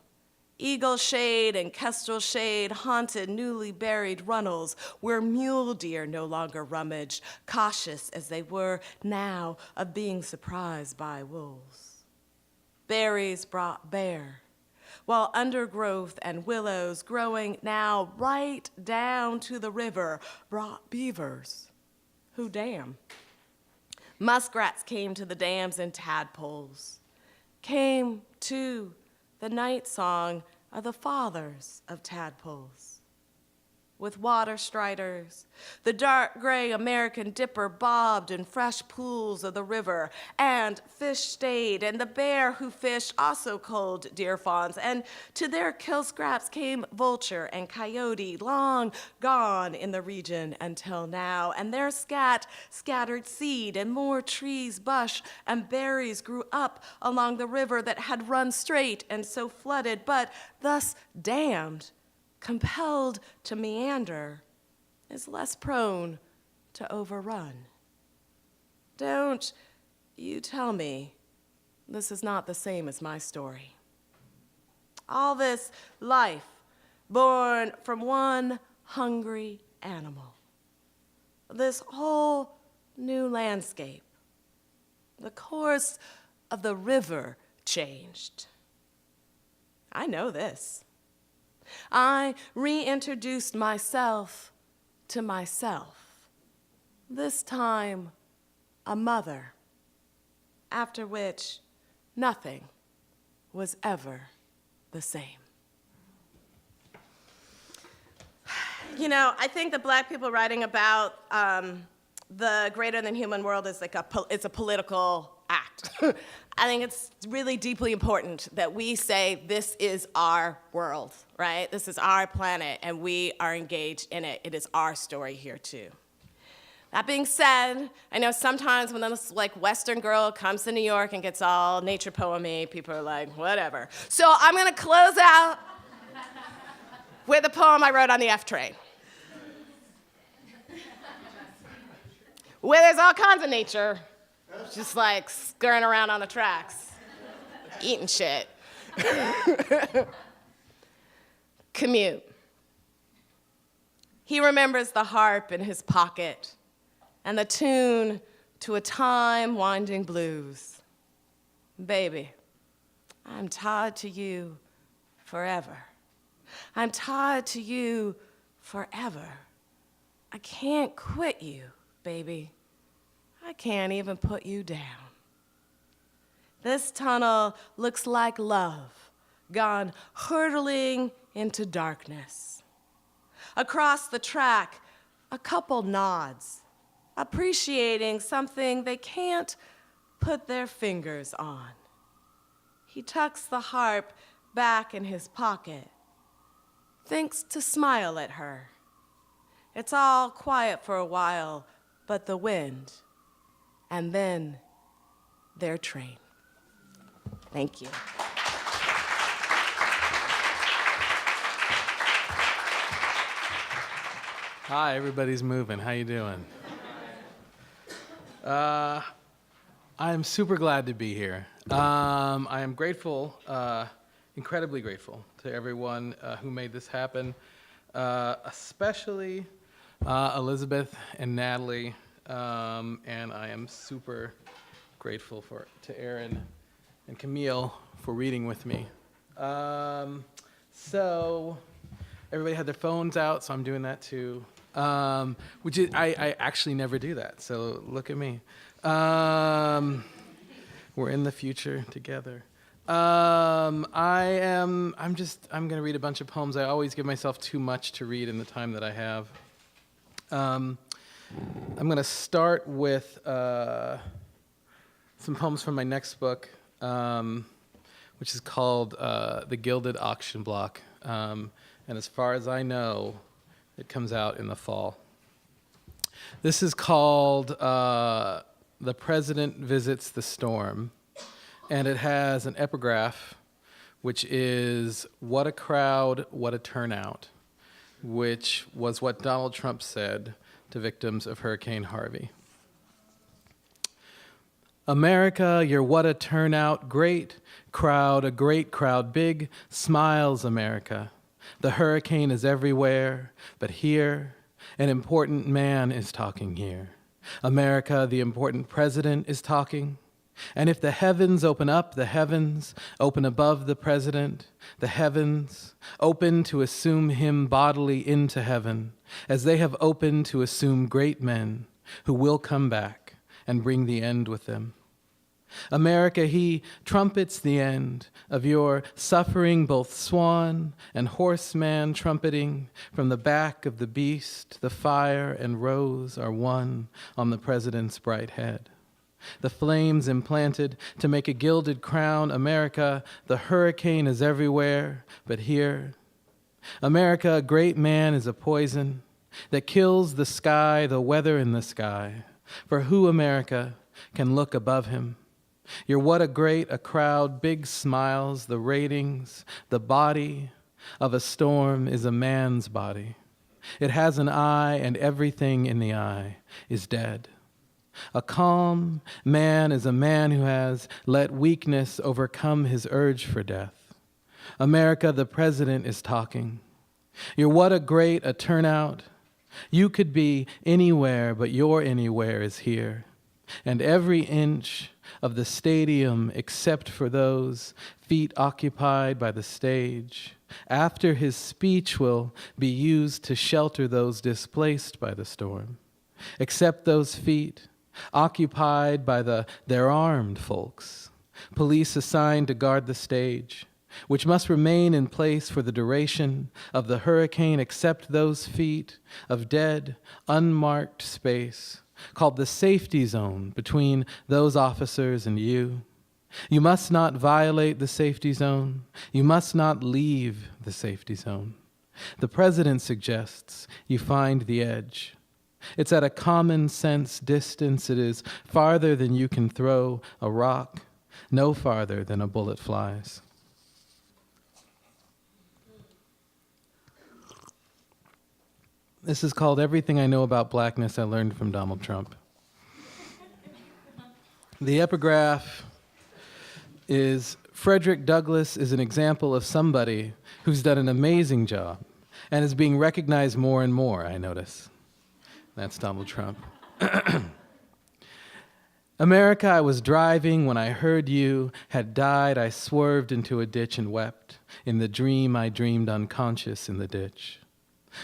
Eagle shade and kestrel shade haunted newly buried runnels where mule deer no longer rummaged, cautious as they were now of being surprised by wolves. Berries brought bear, while undergrowth and willows growing now right down to the river brought beavers, who dam. Muskrats came to the dams and tadpoles. Came, too, the night song of the fathers of tadpoles. With water striders, the dark gray American dipper bobbed in fresh pools of the river, and fish stayed, and the bear who fished also culled deer fawns, and to their kill scraps came vulture and coyote, long gone in the region until now, and their scattered seed, and more trees, bush, and berries grew up along the river that had run straight and so flooded, but thus dammed, compelled to meander, is less prone to overrun. Don't you tell me this is not the same as my story. All this life born from one hungry animal. This whole new landscape. The course of the river changed. I know this. I reintroduced myself to myself, this time a mother, after which nothing was ever the same. You know, I think that Black people writing about the greater than human world is like it's a political act. I think it's really deeply important that we say this is our world, right? This is our planet, and we are engaged in it. It is our story here, too. That being said, I know sometimes when this like Western girl comes to New York and gets all nature poem-y, people are like, whatever. So I'm gonna close out with a poem I wrote on the F train, where there's all kinds of nature, just like scurrying around on the tracks, eating shit. Commute. He remembers the harp in his pocket and the tune to a time-winding blues. Baby, I'm tied to you forever. I'm tied to you forever. I can't quit you, baby. I can't even put you down. This tunnel looks like love, gone hurtling into darkness. Across the track, a couple nods, appreciating something they can't put their fingers on. He tucks the harp back in his pocket, thinks to smile at her. It's all quiet for a while, but the wind, and then their train. Thank you. Hi, everybody's moving. How you doing? I am super glad to be here. I am grateful, incredibly grateful to everyone who made this happen, especially Elizabeth and Natalie, and I am super grateful to Erin and Camille for reading with me. So everybody had their phones out, so I'm doing that too. Which is, I actually never do that, so look at me. We're in the future together. I'm gonna read a bunch of poems. I always give myself too much to read in the time that I have. I'm gonna start with some poems from my next book. which is called The Gilded Auction Block. And as far as I know, it comes out in the fall. This is called The President Visits the Storm, and it has an epigraph, which is, "What a crowd, what a turnout," which was what Donald Trump said to victims of Hurricane Harvey. America, you're what a turnout, great crowd, a great crowd, big smiles, America. The hurricane is everywhere, but here, an important man is talking here. America, the important president is talking. And if the heavens open up, the heavens open above the president, the heavens open to assume him bodily into heaven, as they have opened to assume great men who will come back and bring the end with them. America, he trumpets the end of your suffering, both swan and horseman trumpeting. From the back of the beast, the fire and rose are one on the president's bright head. The flames implanted to make a gilded crown. America, the hurricane is everywhere, but here. America, a great man is a poison that kills the sky, the weather in the sky. For who, America, can look above him? You're what a crowd, big smiles, the ratings, the body of a storm is a man's body. It has an eye, and everything in the eye is dead. A calm man is a man who has let weakness overcome his urge for death. America, the president is talking. You're what a turnout. You could be anywhere, but your anywhere is here. And every inch of the stadium, except for those feet occupied by the stage, after his speech will be used to shelter those displaced by the storm, except those feet occupied by their armed folks, police assigned to guard the stage, which must remain in place for the duration of the hurricane, except those feet of dead, unmarked space, called the safety zone between those officers and you. You must not violate the safety zone. You must not leave the safety zone. The president suggests you find the edge. It's at a common sense distance. It is farther than you can throw a rock, no farther than a bullet flies. This is called Everything I Know About Blackness I Learned from Donald Trump. The epigraph is, Frederick Douglass is an example of somebody who's done an amazing job and is being recognized more and more, I notice. That's Donald Trump. America, I was driving when I heard you had died. I swerved into a ditch and wept. In the dream, I dreamed unconscious in the ditch.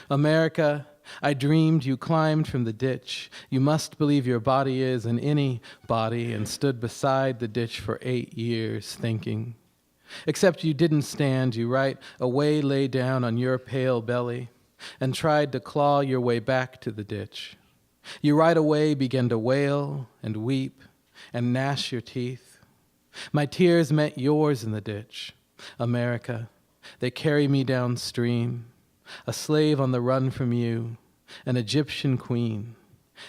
America, I dreamed you climbed from the ditch. You must believe your body is in any body, and stood beside the ditch for 8 years thinking. Except you didn't stand, you right away lay down on your pale belly and tried to claw your way back to the ditch. You right away began to wail and weep and gnash your teeth. My tears met yours in the ditch. America, they carry me downstream, a slave on the run from you, an Egyptian queen,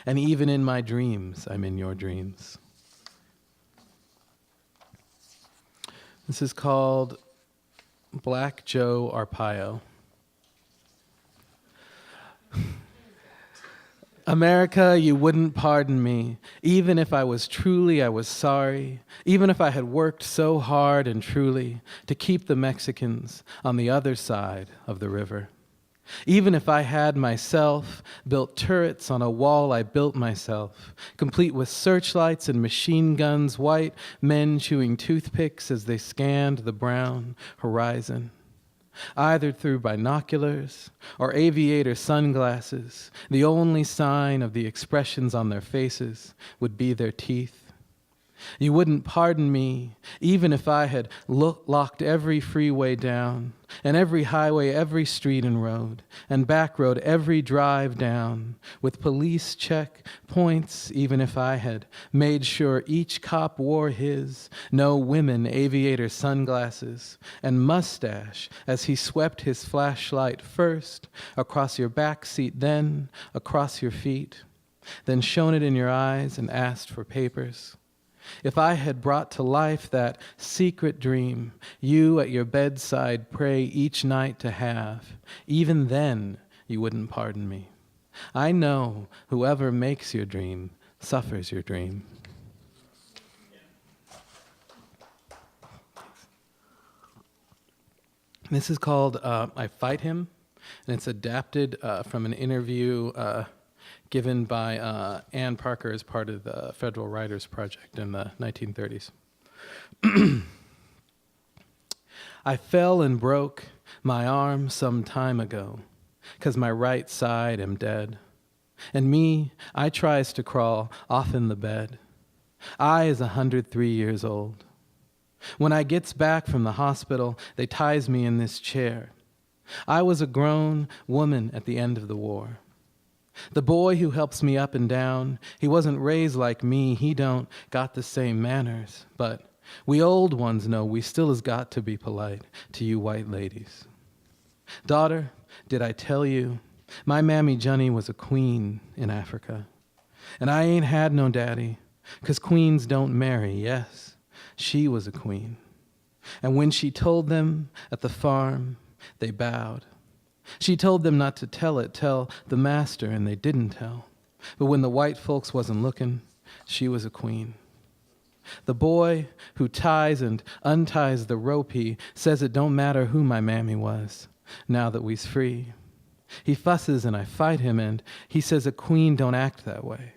and even in my dreams, I'm in your dreams. This is called Black Joe Arpaio. America, you wouldn't pardon me, even if I was sorry, even if I had worked so hard and truly to keep the Mexicans on the other side of the river. Even if I had myself built turrets on a wall I built myself, complete with searchlights and machine guns, white men chewing toothpicks as they scanned the brown horizon. Either through binoculars or aviator sunglasses, the only sign of the expressions on their faces would be their teeth. You wouldn't pardon me even if I had locked every freeway down, and every highway, every street and road, and back road, every drive down, with police check points, even if I had made sure each cop wore his no women aviator sunglasses and mustache as he swept his flashlight first across your back seat, then across your feet, then shone it in your eyes and asked for papers. If I had brought to life that secret dream you at your bedside pray each night to have, even then you wouldn't pardon me. I know whoever makes your dream suffers your dream. This is called I Fight Him, and it's adapted from an interview given by Anne Parker as part of the Federal Writers Project in the 1930s. I fell and broke my arm some time ago, 'cause my right side am dead. And me, I tries to crawl off in the bed. I is 103 years old. When I gets back from the hospital, they ties me in this chair. I was a grown woman at the end of the war. The boy who helps me up and down, he wasn't raised like me, he don't got the same manners, but we old ones know we still has got to be polite to you white ladies. Daughter, did I tell you, my mammy Johnny was a queen in Africa, and I ain't had no daddy, 'cause queens don't marry, yes, she was a queen. And when she told them at the farm, they bowed. She told them not to tell the master, and they didn't tell. But when the white folks wasn't looking, she was a queen. The boy who ties and unties the rope, he says it don't matter who my mammy was, now that we's free. He fusses and I fight him, and he says a queen don't act that way.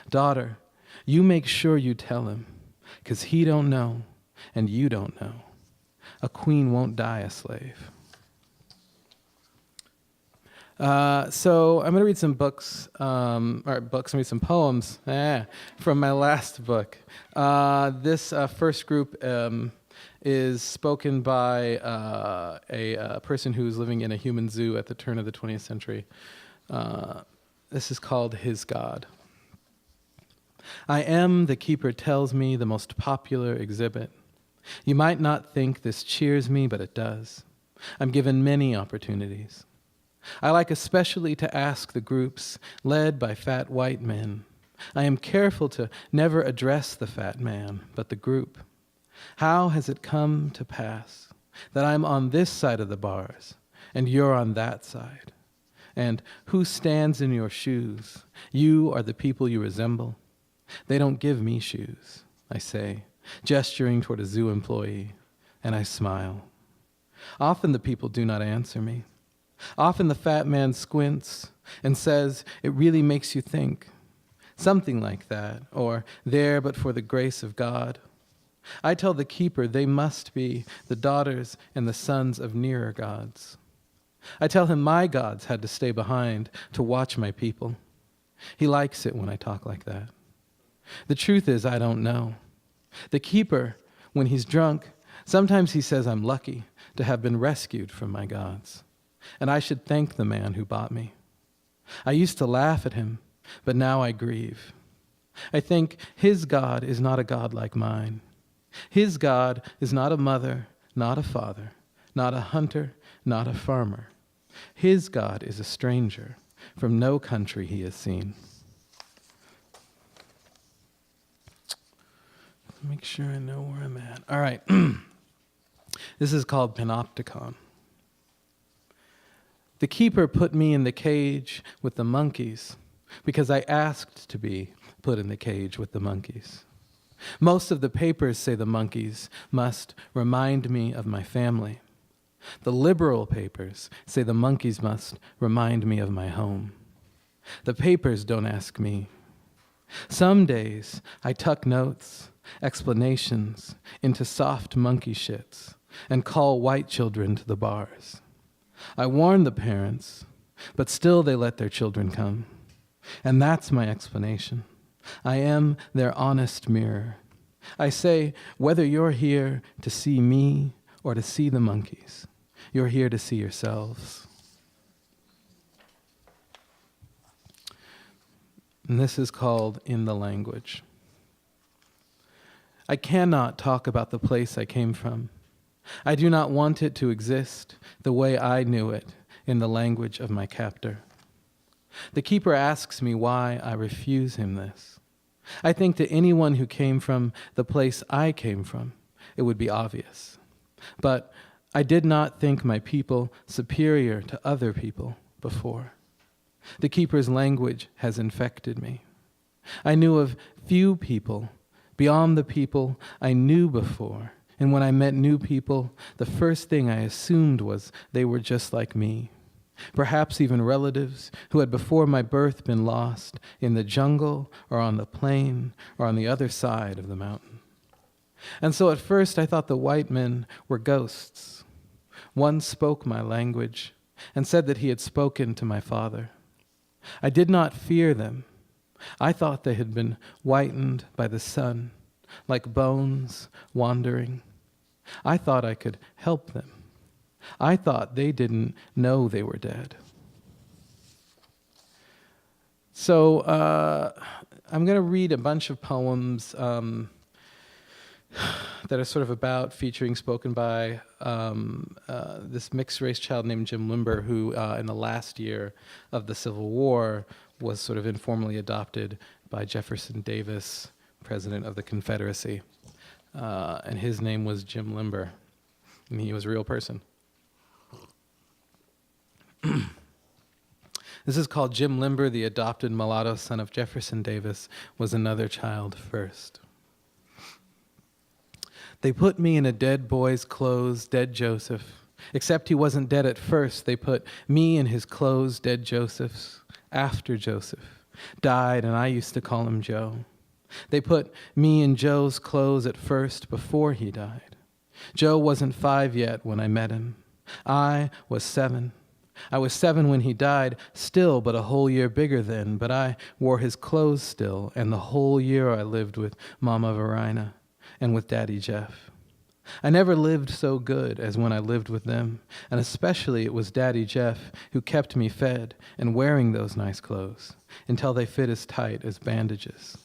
Daughter, you make sure you tell him, 'cause he don't know, and you don't know. A queen won't die a slave. So I'm going to read some books, I'm read some poems from my last book. This first group is spoken by a person who's living in a human zoo at the turn of the 20th century. This is called His God. I am, the keeper tells me, the most popular exhibit. You might not think this cheers me, but it does. I'm given many opportunities. I like especially to ask the groups led by fat white men. I am careful to never address the fat man, but the group. How has it come to pass that I'm on this side of the bars and you're on that side? And who stands in your shoes? You are the people you resemble. They don't give me shoes, I say, gesturing toward a zoo employee, and I smile. Often the people do not answer me. Often the fat man squints and says, it really makes you think. Something like that, or there but for the grace of God. I tell the keeper they must be the daughters and the sons of nearer gods. I tell him my gods had to stay behind to watch my people. He likes it when I talk like that. The truth is I don't know. The keeper, when he's drunk, sometimes he says I'm lucky to have been rescued from my gods. And I should thank the man who bought me. I used to laugh at him, but now I grieve. I think his God is not a God like mine. His God is not a mother, not a father, not a hunter, not a farmer. His God is a stranger from no country he has seen. Make sure I know where I'm at. All right. This is called Panopticon. The keeper put me in the cage with the monkeys because I asked to be put in the cage with the monkeys. Most of the papers say the monkeys must remind me of my family. The liberal papers say the monkeys must remind me of my home. The papers don't ask me. Some days I tuck notes, explanations into soft monkey shits and call white children to the bars. I warn the parents, but still they let their children come. And that's my explanation. I am their honest mirror. I say, whether you're here to see me or to see the monkeys, you're here to see yourselves. And this is called In the Language. I cannot talk about the place I came from. I do not want it to exist the way I knew it in the language of my captor. The keeper asks me why I refuse him this. I think to anyone who came from the place I came from, it would be obvious. But I did not think my people superior to other people before. The keeper's language has infected me. I knew of few people beyond the people I knew before, and when I met new people, the first thing I assumed was they were just like me. Perhaps even relatives who had before my birth been lost in the jungle or on the plain or on the other side of the mountain. And so at first I thought the white men were ghosts. One spoke my language and said that he had spoken to my father. I did not fear them. I thought they had been whitened by the sun, like bones wandering. I thought I could help them. I thought they didn't know they were dead. So I'm going to read a bunch of poems that are sort of about featuring spoken by this mixed race child named Jim Limber, who in the last year of the Civil War was sort of informally adopted by Jefferson Davis, president of the Confederacy. And his name was Jim Limber, and he was a real person. This is called Jim Limber, the adopted mulatto son of Jefferson Davis, was another child first. They put me in a dead boy's clothes, dead Joseph. Except he wasn't dead at first. They put me in his clothes, dead Joseph's, after Joseph died, and I used to call him Joe. They put me in Joe's clothes at first, before he died. Joe wasn't 5 yet when I met him. I was 7. I was 7 when he died, still but a whole year bigger then, but I wore his clothes still, and the whole year I lived with Mama Verina and with Daddy Jeff. I never lived so good as when I lived with them, and especially it was Daddy Jeff who kept me fed and wearing those nice clothes until they fit as tight as bandages.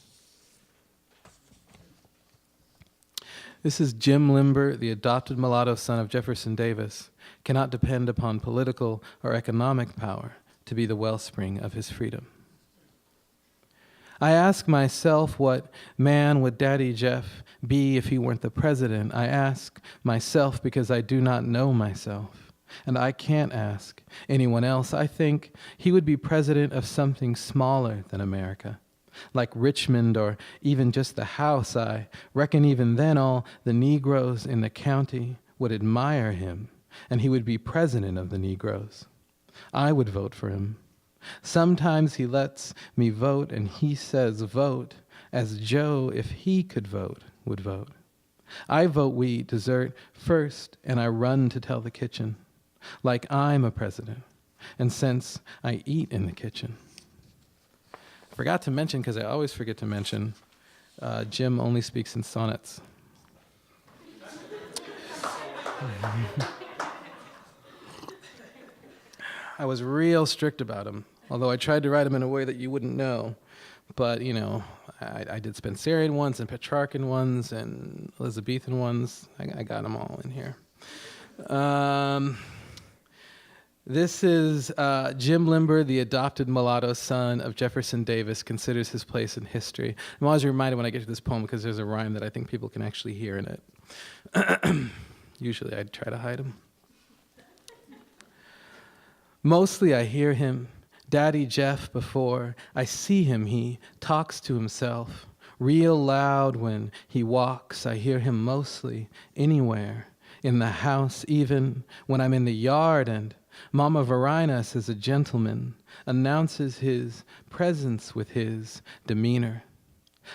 This is Jim Limber, the adopted mulatto son of Jefferson Davis, cannot depend upon political or economic power to be the wellspring of his freedom. I ask myself what man would Daddy Jeff be if he weren't the president. I ask myself because I do not know myself, and I can't ask anyone else. I think he would be president of something smaller than America, like Richmond or even just the House. I reckon even then all the Negroes in the county would admire him, and he would be president of the Negroes. I would vote for him. Sometimes he lets me vote, and he says vote as Joe, if he could vote, would vote. I vote we eat dessert first, and I run to tell the kitchen, like I'm a president, and since I eat in the kitchen. Forgot to mention, because I always forget to mention, Jim only speaks in sonnets. I was real strict about him, although I tried to write him in a way that you wouldn't know. But, you know, I did Spenserian ones and Petrarchan ones and Elizabethan ones. I got them all in here. This is Jim Limber, the adopted mulatto son of Jefferson Davis, considers his place in history. I'm always reminded when I get to this poem because there's a rhyme that I think people can actually hear in it. Usually I'd try to hide him. Mostly I hear him, Daddy Jeff, before I see him. He talks to himself real loud when he walks. I hear him mostly anywhere, in the house, even when I'm in the yard, and Mama Verina, as a gentleman, announces his presence with his demeanor.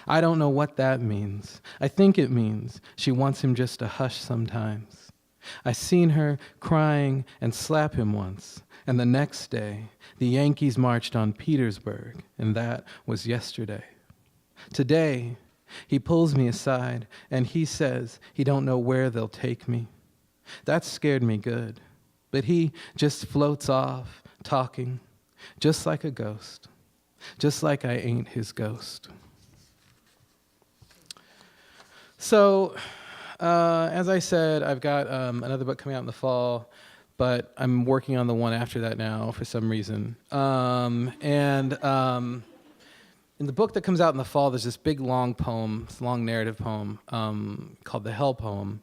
I don't know what that means. I think it means she wants him just to hush sometimes. I seen her crying and slap him once, and the next day, the Yankees marched on Petersburg, and that was yesterday. Today, He pulls me aside, and he says he don't know where they'll take me. That scared me good, but he just floats off, talking, just like a ghost, just like I ain't his ghost. So, as I said, I've got another book coming out in the fall, but I'm working on the one after that now for some reason. In the book that comes out in the fall, there's this big long poem, this long narrative poem called The Hell Poem.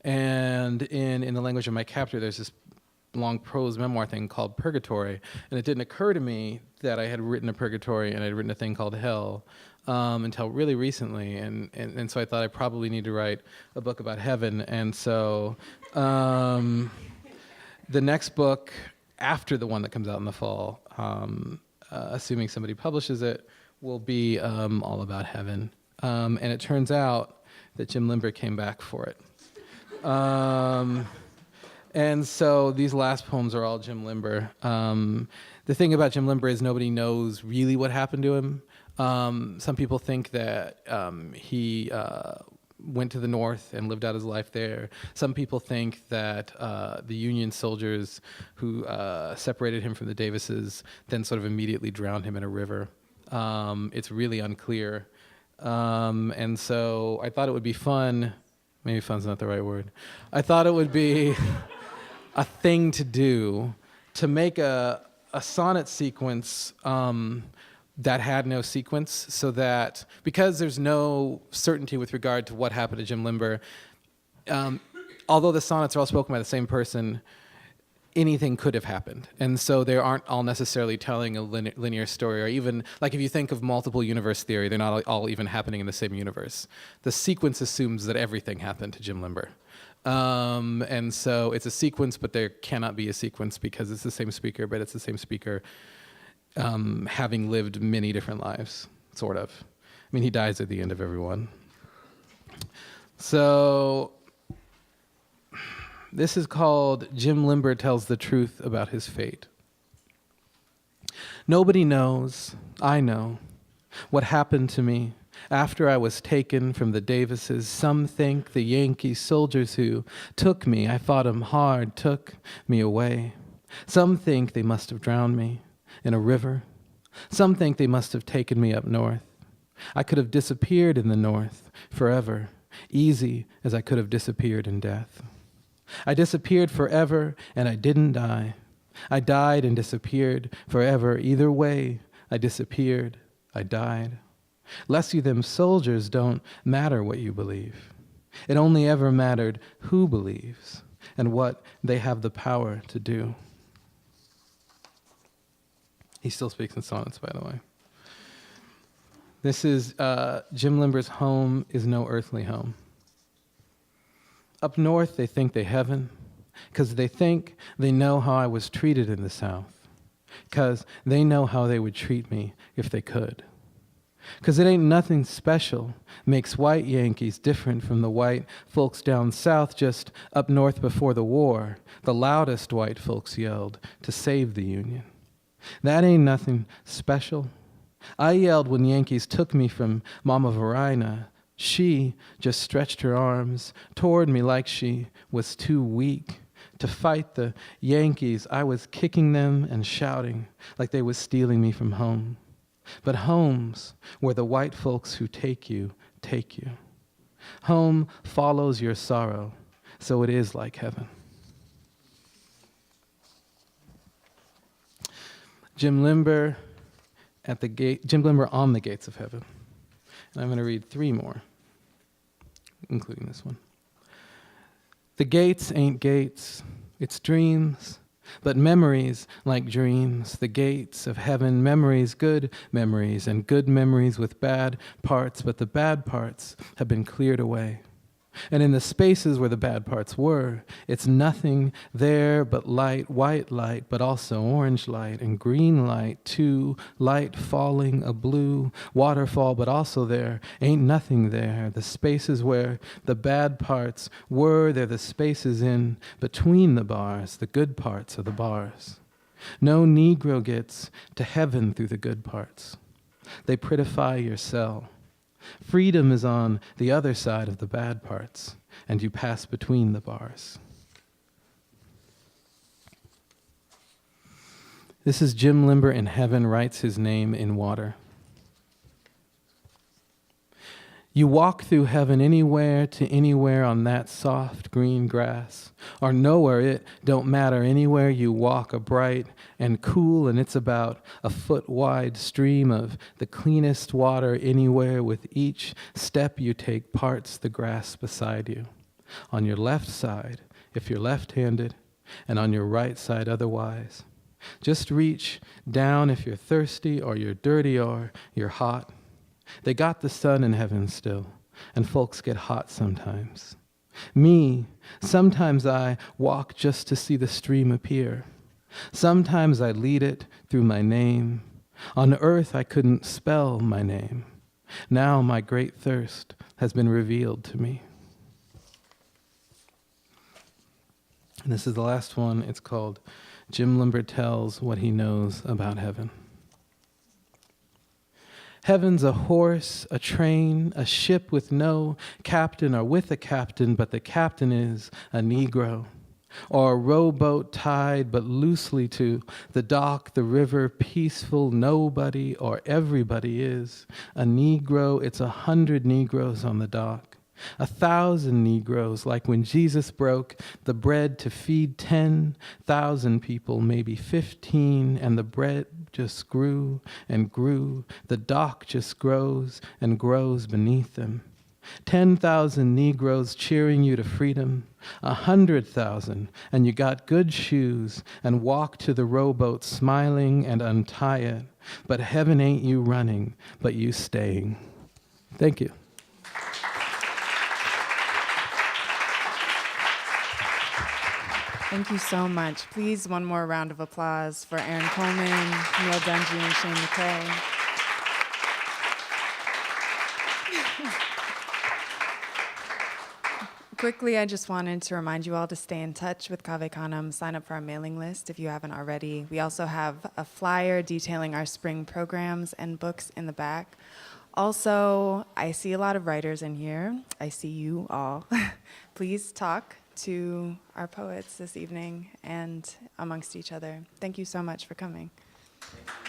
And in the language of my captor, there's this long prose memoir thing called Purgatory. And it didn't occur to me that I had written a Purgatory and I'd written a thing called Hell until really recently. And so I thought I probably need to write a book about heaven. And so the next book after the one that comes out in the fall, assuming somebody publishes it, will be all about heaven. And it turns out that Jim Limber came back for it. And so these last poems are all Jim Limber. The thing about Jim Limber is nobody knows really what happened to him. Some people think that he went to the North and lived out his life there. Some people think that the Union soldiers who separated him from the Davises then sort of immediately drowned him in a river. It's really unclear. And so I thought it would be fun, maybe fun's not the right word. I thought it would be a thing to do to make a sonnet sequence that had no sequence, so that, because there's no certainty with regard to what happened to Jim Limber, although the sonnets are all spoken by the same person, anything could have happened. And so they aren't all necessarily telling a linear story, or even, like if you think of multiple universe theory, they're not all even happening in the same universe. The sequence assumes that everything happened to Jim Limber. And so it's a sequence, but there cannot be a sequence because it's the same speaker, but it's the same speaker having lived many different lives, sort of. I mean, he dies at the end of every one. So this is called Jim Limber Tells the Truth About His Fate. Nobody knows, I know, what happened to me after I was taken from the Davises. Some think the Yankee soldiers who took me, I fought 'em hard, took me away. Some think they must have drowned me in a river. Some think they must have taken me up north. I could have disappeared in the north forever, easy as I could have disappeared in death. I disappeared forever, and I didn't die. I died and disappeared forever. Either way, I disappeared, I died. Bless you, them soldiers don't matter what you believe. It only ever mattered who believes and what they have the power to do. He still speaks in sonnets, by the way. This is Jim Limber's Home is No Earthly Home. Up north, they think they heaven, 'cause they think they know how I was treated in the South, 'cause they know how they would treat me if they could. 'Cause it ain't nothing special makes white Yankees different from the white folks down south. Just up north before the war, the loudest white folks yelled to save the Union. That ain't nothing special. I yelled when Yankees took me from Mama Verina. She just stretched her arms toward me like she was too weak to fight the Yankees. I was kicking them and shouting like they was stealing me from home. But home's where the white folks who take you, take you. Home follows your sorrow, so it is like heaven. Jim Limber at the gate. Jim Limber on the gates of heaven. And I'm going to read 3 more, including this one. The gates ain't gates, it's dreams, but memories like dreams. The gates of heaven, memories, good memories, and good memories with bad parts, but the bad parts have been cleared away. And in the spaces where the bad parts were, it's nothing there but light, white light, but also orange light and green light too. Light falling, a blue waterfall, but also there ain't nothing there. The spaces where the bad parts were, they're the spaces in between the bars, the good parts of the bars. No Negro gets to heaven through the good parts. They prettify your cell. Freedom is on the other side of the bad parts, and you pass between the bars. This is Jim Limber in Heaven writes his name in water. You walk through heaven anywhere to anywhere on that soft green grass, or nowhere, it don't matter, anywhere you walk a bright and cool, and it's about a foot-wide stream of the cleanest water anywhere. With each step you take parts the grass beside you. On your left side, if you're left-handed, and on your right side otherwise. Just reach down if you're thirsty or you're dirty or you're hot. They got the sun in heaven still, and folks get hot sometimes. Me, sometimes I walk just to see the stream appear. Sometimes I lead it through my name. On earth I couldn't spell my name. Now my great thirst has been revealed to me. And this is the last one. It's called Jim Limber Tells What He Knows About Heaven. Heaven's a horse, a train, a ship with no captain or with a captain, but the captain is a Negro. Or a rowboat tied but loosely to the dock, the river, peaceful, nobody or everybody is a Negro. It's 100 Negroes on the dock. 1,000 Negroes, like when Jesus broke the bread to feed 10,000 people, maybe 15, and the bread just grew and grew. The dock just grows and grows beneath them. 10,000 Negroes cheering you to freedom, 100,000, and you got good shoes and walk to the rowboat smiling and untie it. But heaven ain't you running, but you staying. Thank you. Thank you so much. Please, one more round of applause for Erin Coleman, Neil Dungy, and Shane McCrae. Quickly, I just wanted to remind you all to stay in touch with Cave Canem, sign up for our mailing list if you haven't already. We also have a flyer detailing our spring programs and books in the back. Also, I see a lot of writers in here. I see you all. Please talk to our poets this evening and amongst each other. Thank you so much for coming. Thank you.